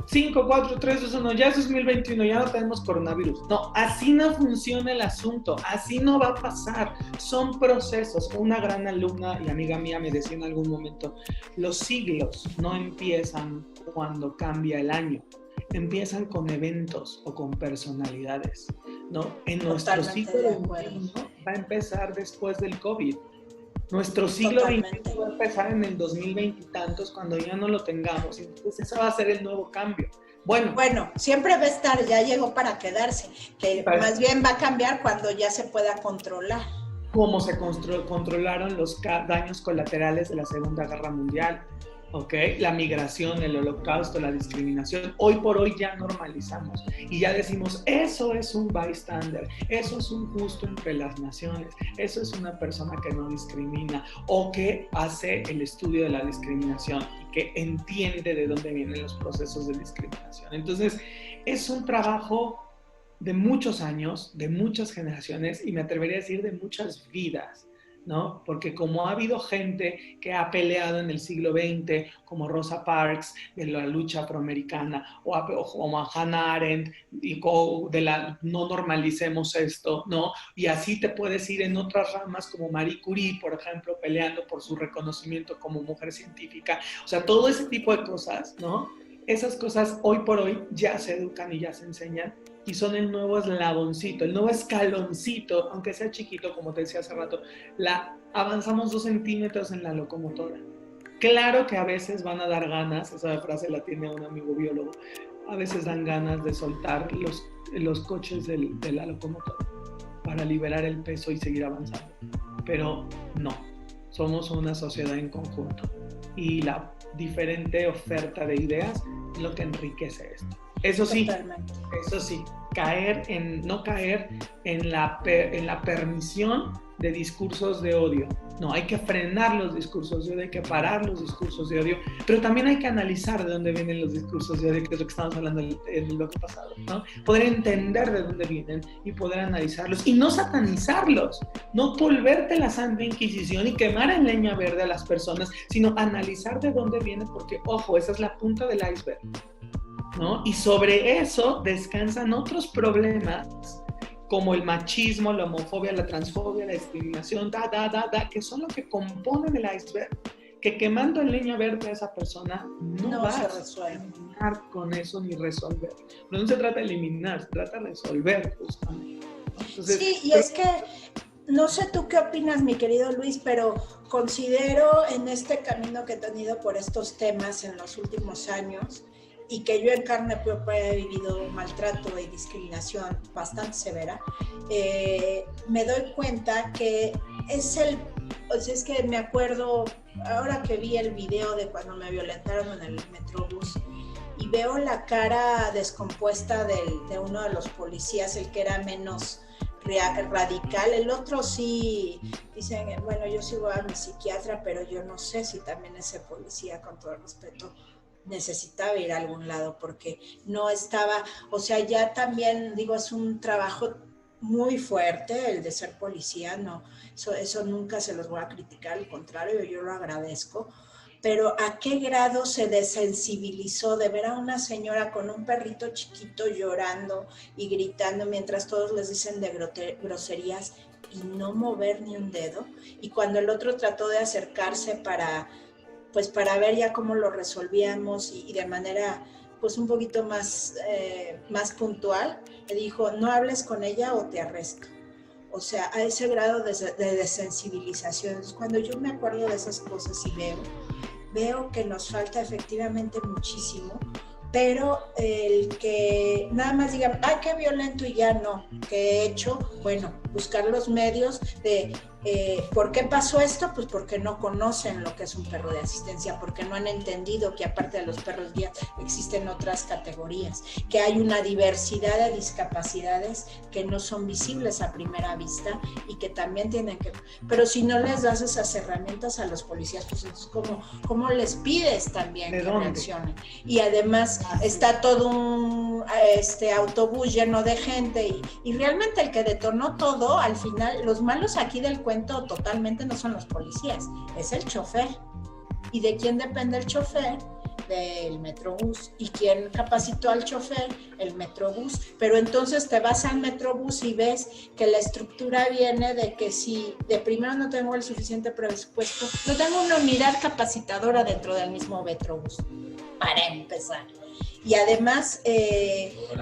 5, 4, 3, 2, 1, ya es 2021, ya no tenemos coronavirus? No, así no funciona el asunto, así no va a pasar. Son procesos. Una gran alumna y amiga mía me decía en algún momento, los siglos no empiezan cuando cambia el año, empiezan con eventos o con personalidades, ¿no? En nuestro siglo XXI va a empezar después del COVID. Nuestro siglo XXI va a empezar en el 2020 y tantos, cuando ya no lo tengamos. Entonces, ese va a ser el nuevo cambio. Bueno, siempre va a estar, ya llegó para quedarse, que más bien va a cambiar cuando ya se pueda controlar. Como se controlaron los daños colaterales de la Segunda Guerra Mundial, ¿ok? La migración, el holocausto, la discriminación. Hoy por hoy ya normalizamos y ya decimos, eso es un bystander, eso es un justo entre las naciones, eso es una persona que no discrimina o que hace el estudio de la discriminación y que entiende de dónde vienen los procesos de discriminación. Entonces, es un trabajo de muchos años, de muchas generaciones y me atrevería a decir de muchas vidas, ¿no? Porque como ha habido gente que ha peleado en el siglo XX, como Rosa Parks de la lucha afroamericana, o como a Hannah Arendt y de la no normalicemos esto, ¿no? Y así te puedes ir en otras ramas como Marie Curie, por ejemplo, peleando por su reconocimiento como mujer científica. O sea, todo ese tipo de cosas, ¿no? Esas cosas hoy por hoy ya se educan y ya se enseñan y son el nuevo eslaboncito, el nuevo escaloncito, aunque sea chiquito, como te decía hace rato, avanzamos 2 centímetros en la locomotora. Claro que a veces van a dar ganas, esa frase la tiene un amigo biólogo, a veces dan ganas de soltar los coches de la locomotora para liberar el peso y seguir avanzando, pero no, somos una sociedad en conjunto y la diferente oferta de ideas es lo que enriquece esto. Eso sí, no caer en la permisión de discursos de odio. No, hay que frenar los discursos de odio, hay que parar los discursos de odio, pero también hay que analizar de dónde vienen los discursos de odio, que es lo que estamos hablando en el bloque pasado, ¿no? Poder entender de dónde vienen y poder analizarlos y no satanizarlos, no volverte la Santa Inquisición y quemar en leña verde a las personas, sino analizar de dónde vienen, porque, ojo, esa es la punta del iceberg, ¿no? Y sobre eso descansan otros problemas como el machismo, la homofobia, la transfobia, la discriminación, que son lo que componen el iceberg, que quemando en leña verde a esa persona no vas a eliminar con eso ni resolver. No se trata de eliminar, se trata de resolver justamente. Entonces, sí, y es que no sé tú qué opinas, mi querido Luis, pero considero en este camino que he tenido por estos temas en los últimos años, y que yo en carne propia he vivido maltrato y discriminación bastante severa, me doy cuenta que es que me acuerdo, ahora que vi el video de cuando me violentaron en el Metrobús, y veo la cara descompuesta de uno de los policías, el que era menos radical. El otro sí, dicen, bueno, yo sigo a mi psiquiatra, pero yo no sé si también ese policía, con todo el respeto, necesitaba ir a algún lado, porque no estaba, o sea, ya también, digo, es un trabajo muy fuerte el de ser policía, no, eso nunca se los voy a criticar, al contrario, yo lo agradezco, pero ¿a qué grado se desensibilizó de ver a una señora con un perrito chiquito llorando y gritando mientras todos les dicen de groserías y no mover ni un dedo? Y cuando el otro trató de acercarse para ver ya cómo lo resolvíamos y de manera pues un poquito más puntual, le dijo, no hables con ella o te arresto. O sea, a ese grado de desensibilización. Entonces, cuando yo me acuerdo de esas cosas y veo que nos falta efectivamente muchísimo, pero el que nada más digan, ay, qué violento y ya no, ¿qué he hecho? Bueno, buscar los medios de ¿por qué pasó esto? Pues porque no conocen lo que es un perro de asistencia, porque no han entendido que aparte de los perros guías existen otras categorías, que hay una diversidad de discapacidades que no son visibles a primera vista y que también tienen que... Pero si no les das esas herramientas a los policías, pues entonces ¿cómo les pides también que reaccionen? Y además está todo un autobús lleno de gente y realmente el que detonó todo, al final, los malos aquí del cuento totalmente no son los policías, es el chofer. ¿Y de quién depende el chofer? Del Metrobús. ¿Y quién capacitó al chofer? El Metrobús. Pero entonces te vas al Metrobús y ves que la estructura viene de que si de primero no tengo el suficiente presupuesto, no tengo una unidad capacitadora dentro del mismo Metrobús, para empezar. Y además,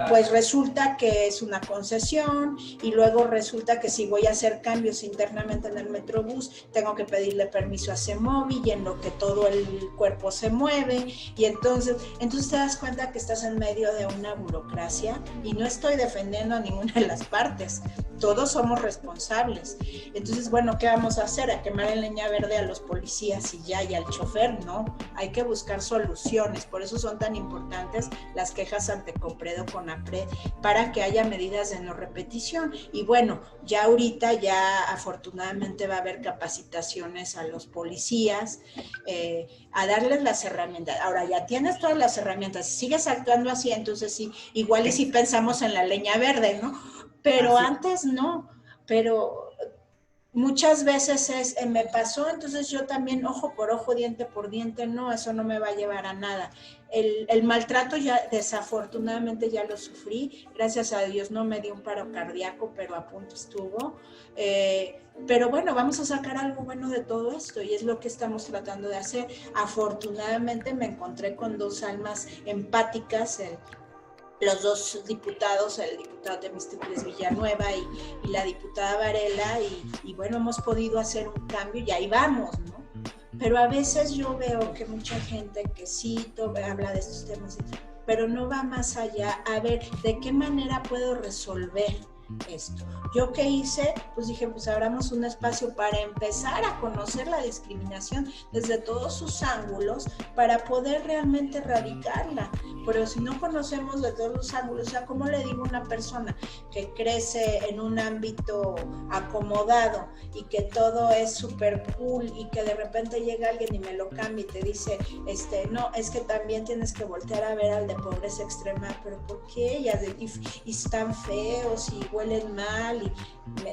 pues resulta que es una concesión y luego resulta que si voy a hacer cambios internamente en el Metrobús, tengo que pedirle permiso a CEMOVI y en lo que todo el cuerpo se mueve. Y entonces te das cuenta que estás en medio de una burocracia y no estoy defendiendo a ninguna de las partes. Todos somos responsables. Entonces, bueno, ¿qué vamos a hacer? ¿A quemar en leña verde a los policías y ya, y al chofer? No, hay que buscar soluciones. Por eso son tan importantes las quejas ante COPRED o CONAPRED, para que haya medidas de no repetición. Y bueno, ya ahorita afortunadamente va a haber capacitaciones a los policías, a darles las herramientas. Ahora ya tienes todas las herramientas, si sigues actuando así, entonces sí, igual y si pensamos en la leña verde, ¿no? Pero antes no, pero muchas veces me pasó, entonces yo también ojo por ojo, diente por diente, no, eso no me va a llevar a nada. El maltrato ya desafortunadamente ya lo sufrí, gracias a Dios no me dio un paro cardíaco, pero a punto estuvo. Pero bueno, vamos a sacar algo bueno de todo esto y es lo que estamos tratando de hacer. Afortunadamente me encontré con dos almas empáticas, los dos diputados, el diputado Temístocles Villanueva y la diputada Varela, y bueno, hemos podido hacer un cambio y ahí vamos, ¿no? Pero a veces yo veo que mucha gente que sí habla de estos temas, pero no va más allá a ver de qué manera puedo resolver esto. ¿Yo qué hice? Pues dije, pues abramos un espacio para empezar a conocer la discriminación desde todos sus ángulos para poder realmente erradicarla. Pero si no conocemos de todos los ángulos, o sea, ¿cómo le digo a una persona que crece en un ámbito acomodado y que todo es súper cool y que de repente llega alguien y me lo cambia y te dice, no, es que también tienes que voltear a ver al de pobreza extrema, pero ¿por qué? Y están feos y huelen mal y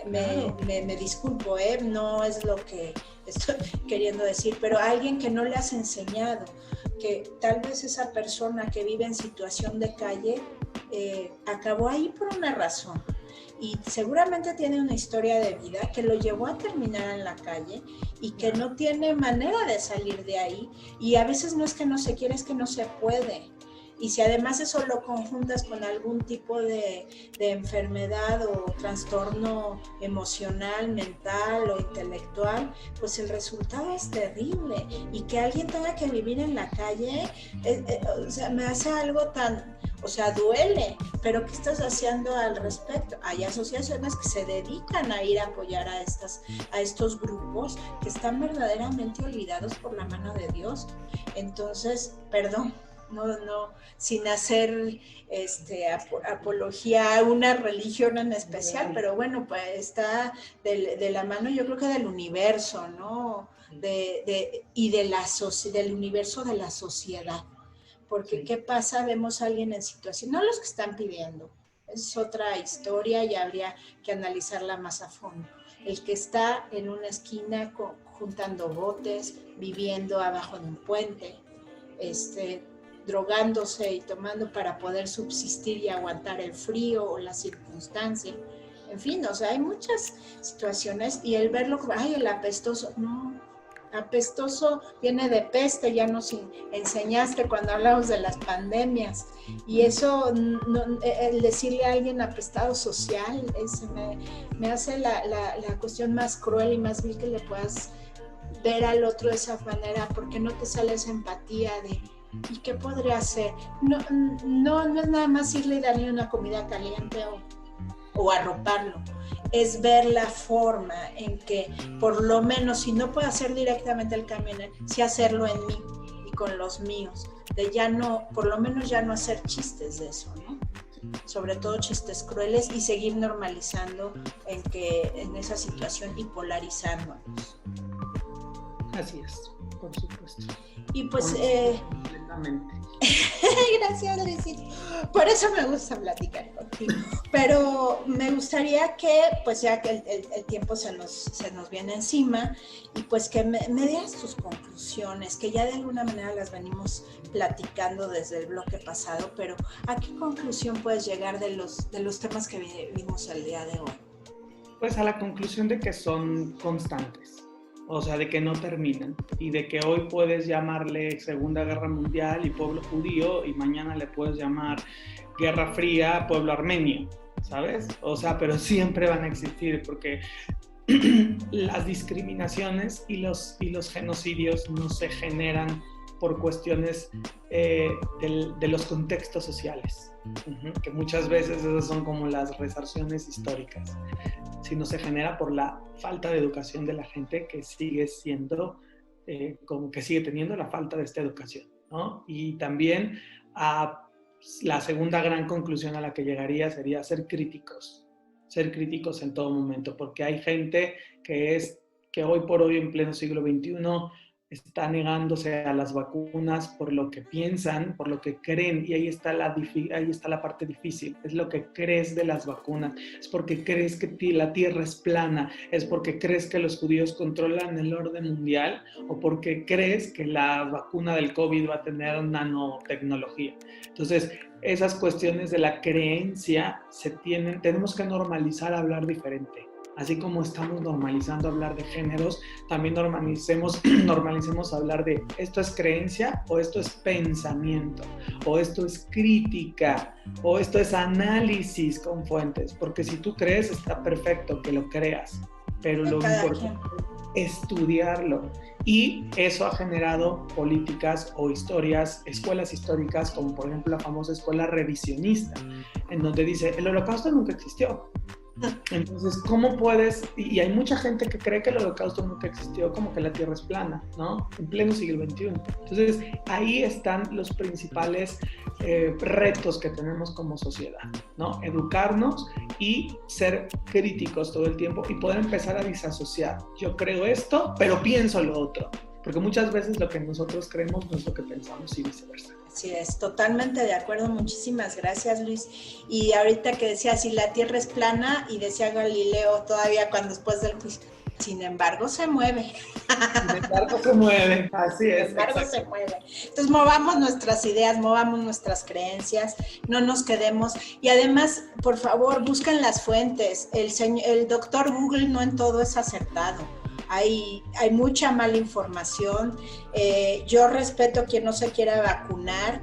me disculpo, no es lo que estoy queriendo decir, pero alguien que no le has enseñado, que tal vez esa persona que vive en situación de calle acabó ahí por una razón y seguramente tiene una historia de vida que lo llevó a terminar en la calle y que no tiene manera de salir de ahí, y a veces no es que no se quiere, es que no se puede. Y si además eso lo conjuntas con algún tipo de enfermedad o trastorno emocional, mental o intelectual, pues el resultado es terrible. Y que alguien tenga que vivir en la calle, o sea, me hace algo tan, o sea, duele. Pero ¿qué estás haciendo al respecto? Hay asociaciones que se dedican a ir a apoyar a estos grupos que están verdaderamente olvidados por la mano de Dios. Entonces, perdón. sin hacer apología a una religión en especial, pero bueno, pues está de la mano, yo creo que del universo, ¿no? Y del universo de la sociedad. Porque ¿qué pasa? Vemos a alguien en situación, no los que están pidiendo, es otra historia y habría que analizarla más a fondo. El que está en una esquina juntando botes, viviendo abajo de un puente, drogándose y tomando para poder subsistir y aguantar el frío o la circunstancia. En fin, o sea, hay muchas situaciones y el verlo, ay, el apestoso, no, apestoso viene de peste, ya nos enseñaste cuando hablamos de las pandemias, y eso, el decirle a alguien apestado social, me hace la cuestión más cruel y más vil que le puedas ver al otro de esa manera, porque no te sale esa empatía de ¿y qué podría hacer? No es nada más irle y darle una comida caliente o arroparlo, es ver la forma en que, por lo menos, si no puedo hacer directamente el cambio, sí hacerlo en mí y con los míos, de ya no, por lo menos ya no hacer chistes de eso, ¿no? Sobre todo chistes crueles, y seguir normalizando en esa situación y polarizándonos. Así es, por supuesto. Y pues... completamente. Gracias, Luisito. Por eso me gusta platicar contigo. Pero me gustaría que, pues ya que el tiempo se nos viene encima, y pues que me dieras tus conclusiones, que ya de alguna manera las venimos platicando desde el bloque pasado, pero ¿a qué conclusión puedes llegar de los temas que vimos el día de hoy? Pues a la conclusión de que son constantes. O sea, de que no terminan, y de que hoy puedes llamarle Segunda Guerra Mundial y pueblo judío, y mañana le puedes llamar Guerra Fría, pueblo armenio, ¿sabes? O sea, pero siempre van a existir, porque las discriminaciones y los genocidios no se generan por cuestiones de los contextos sociales, que muchas veces esas son como las resarciones históricas, sino se genera por la falta de educación de la gente, que sigue siendo, como que sigue teniendo la falta de esta educación, ¿no? Y también la segunda gran conclusión a la que llegaría sería ser críticos en todo momento, porque hay gente que hoy por hoy, en pleno siglo XXI, está negándose a las vacunas por lo que piensan, por lo que creen, y ahí está la parte difícil. Es lo que crees de las vacunas, es porque crees que la Tierra es plana, es porque crees que los judíos controlan el orden mundial, o porque crees que la vacuna del COVID va a tener nanotecnología. Entonces, esas cuestiones de la creencia tenemos que normalizar a hablar diferente. Así como estamos normalizando hablar de géneros, también normalicemos hablar de esto es creencia, o esto es pensamiento, o esto es crítica, o esto es análisis con fuentes. Porque si tú crees, está perfecto que lo creas, pero lo importante es estudiarlo. Y eso ha generado políticas o escuelas históricas, como por ejemplo la famosa escuela revisionista, en donde dice, el Holocausto nunca existió. Entonces, ¿cómo puedes? Y hay mucha gente que cree que el Holocausto nunca existió, como que la Tierra es plana, ¿no? En pleno siglo XXI. Entonces, ahí están los principales retos que tenemos como sociedad, ¿no? Educarnos y ser críticos todo el tiempo, y poder empezar a disasociar. Yo creo esto, pero pienso lo otro. Porque muchas veces lo que nosotros creemos no es lo que pensamos, y viceversa. Así es, totalmente de acuerdo. Muchísimas gracias, Luis. Y ahorita que decía, si la Tierra es plana, y decía Galileo todavía después del juicio, sin embargo se mueve. Sin embargo se mueve, así es. Sin embargo se mueve. Entonces movamos nuestras ideas, movamos nuestras creencias, no nos quedemos. Y además, por favor, busquen las fuentes. El doctor Google no en todo es acertado. Hay mucha mala información. Yo respeto a quien no se quiera vacunar.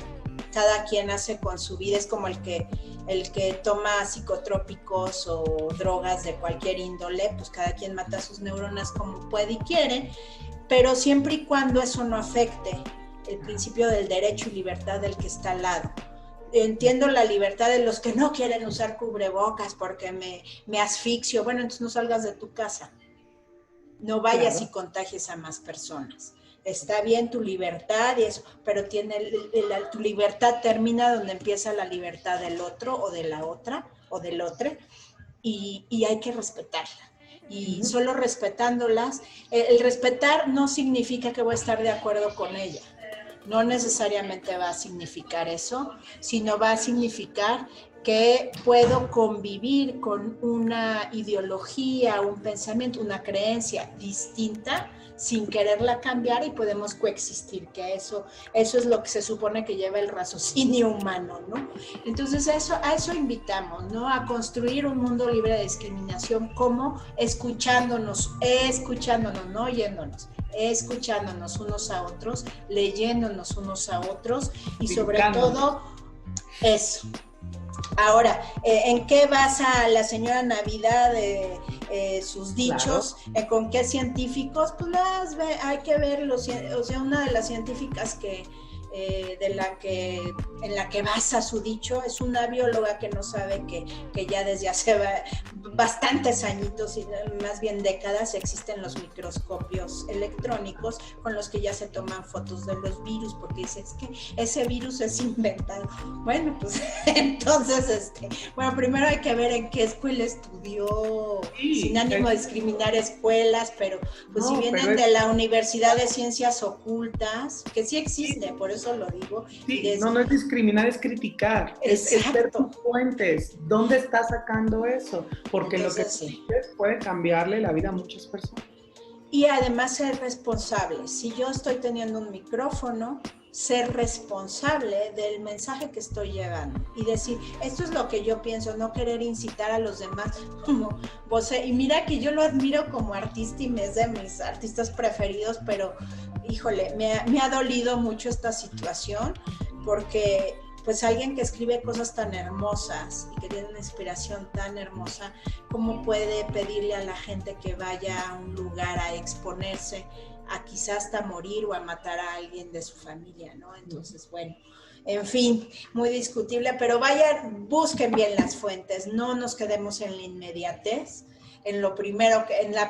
Cada quien hace con su vida. Es como el que toma psicotrópicos o drogas de cualquier índole, pues cada quien mata sus neuronas como puede y quiere, pero siempre y cuando eso no afecte el principio del derecho y libertad del que está al lado. Entiendo la libertad de los que no quieren usar cubrebocas porque me asfixio. Bueno, entonces no salgas de tu casa. No vayas y contagies a más personas. está bien tu libertad y eso, pero tu libertad termina donde empieza la libertad del otro o de la otra o del otro, y hay que respetarla. Y solo respetándolas, el respetar no significa que voy a estar de acuerdo con ella. No necesariamente va a significar eso, sino va a significar que puedo convivir con una ideología, un pensamiento, una creencia distinta sin quererla cambiar y podemos coexistir, que eso es lo que se supone que lleva el raciocinio humano, ¿no? Entonces a eso invitamos, ¿no? A construir un mundo libre de discriminación, como escuchándonos, no oyéndonos, escuchándonos unos a otros, leyéndonos unos a otros y sobre todo eso. Ahora, ¿en qué basa la señora Navidad sus dichos? Claro. ¿Con qué científicos? Pues hay que ver, o sea, una de las científicas en la que basa su dicho es una bióloga que no sabe que ya desde hace bastantes añitos, y más bien décadas, existen los microscopios electrónicos con los que ya se toman fotos de los virus, porque dice, es que ese virus es inventado. Bueno, pues entonces, primero hay que ver en qué escuela estudió, sin ánimo de discriminar escuelas, pero pues si vienen de la Universidad de Ciencias Ocultas, que sí existe, por eso lo digo. Sí, no es discriminar, es criticar. Es ver tus fuentes. ¿Dónde estás sacando eso? Porque entonces, lo que dices puede cambiarle la vida a muchas personas. Y además ser responsable. Si yo estoy teniendo un micrófono, ser responsable del mensaje que estoy llevando y decir, esto es lo que yo pienso, no querer incitar a los demás como vos. Y mira que yo lo admiro como artista y es de mis artistas preferidos, pero híjole, me ha dolido mucho esta situación, porque pues alguien que escribe cosas tan hermosas y que tiene una inspiración tan hermosa, ¿cómo puede pedirle a la gente que vaya a un lugar a exponerse, a quizás hasta morir o a matar a alguien de su familia, ¿no? Entonces, bueno, en fin, muy discutible, pero vayan, busquen bien las fuentes, no nos quedemos en la inmediatez. En la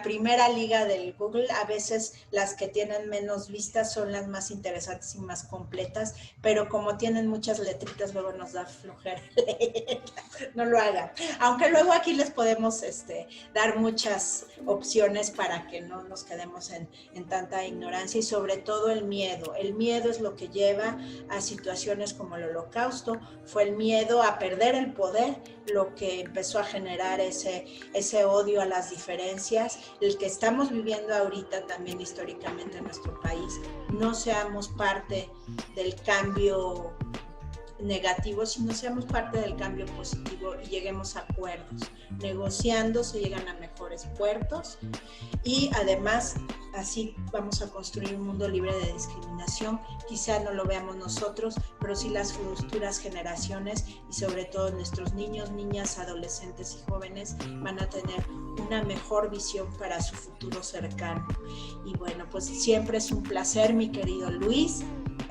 primera liga del Google, a veces las que tienen menos vistas son las más interesantes y más completas, pero como tienen muchas letritas, luego nos da flojera leerlas. No lo hagan. Aunque luego aquí les podemos dar muchas opciones para que no nos quedemos en tanta ignorancia, y sobre todo el miedo. El miedo es lo que lleva a situaciones como el Holocausto. Fue el miedo a perder el poder lo que empezó a generar ese odio a las diferencias, el que estamos viviendo ahorita también históricamente en nuestro país. No seamos parte del cambio negativo, sino seamos parte del cambio positivo y lleguemos a acuerdos. Negociando se llegan a mejores puertos, y además así vamos a construir un mundo libre de discriminación. Quizá no lo veamos nosotros, pero sí las futuras generaciones, y sobre todo nuestros niños, niñas, adolescentes y jóvenes van a tener una mejor visión para su futuro cercano. Y bueno, pues siempre es un placer, mi querido Luis.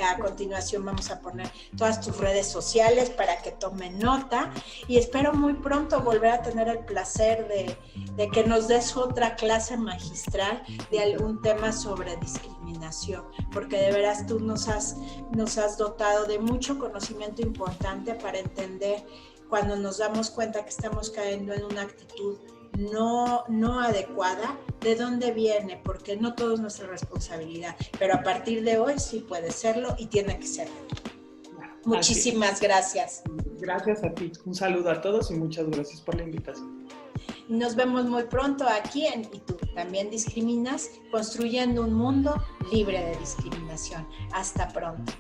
A continuación vamos a poner todas tus redes sociales para que tomen nota, y espero muy pronto volver a tener el placer de que nos des otra clase magistral de algún tema sobre discriminación, porque de veras tú nos has dotado de mucho conocimiento importante para entender cuando nos damos cuenta que estamos cayendo en una actitud no adecuada, de dónde viene, porque no todo es nuestra responsabilidad, pero a partir de hoy sí puede serlo y tiene que serlo. Muchísimas gracias. Gracias a ti, un saludo a todos y muchas gracias por la invitación. Nos vemos muy pronto aquí en Y tú también discriminas, construyendo un mundo libre de discriminación. Hasta pronto.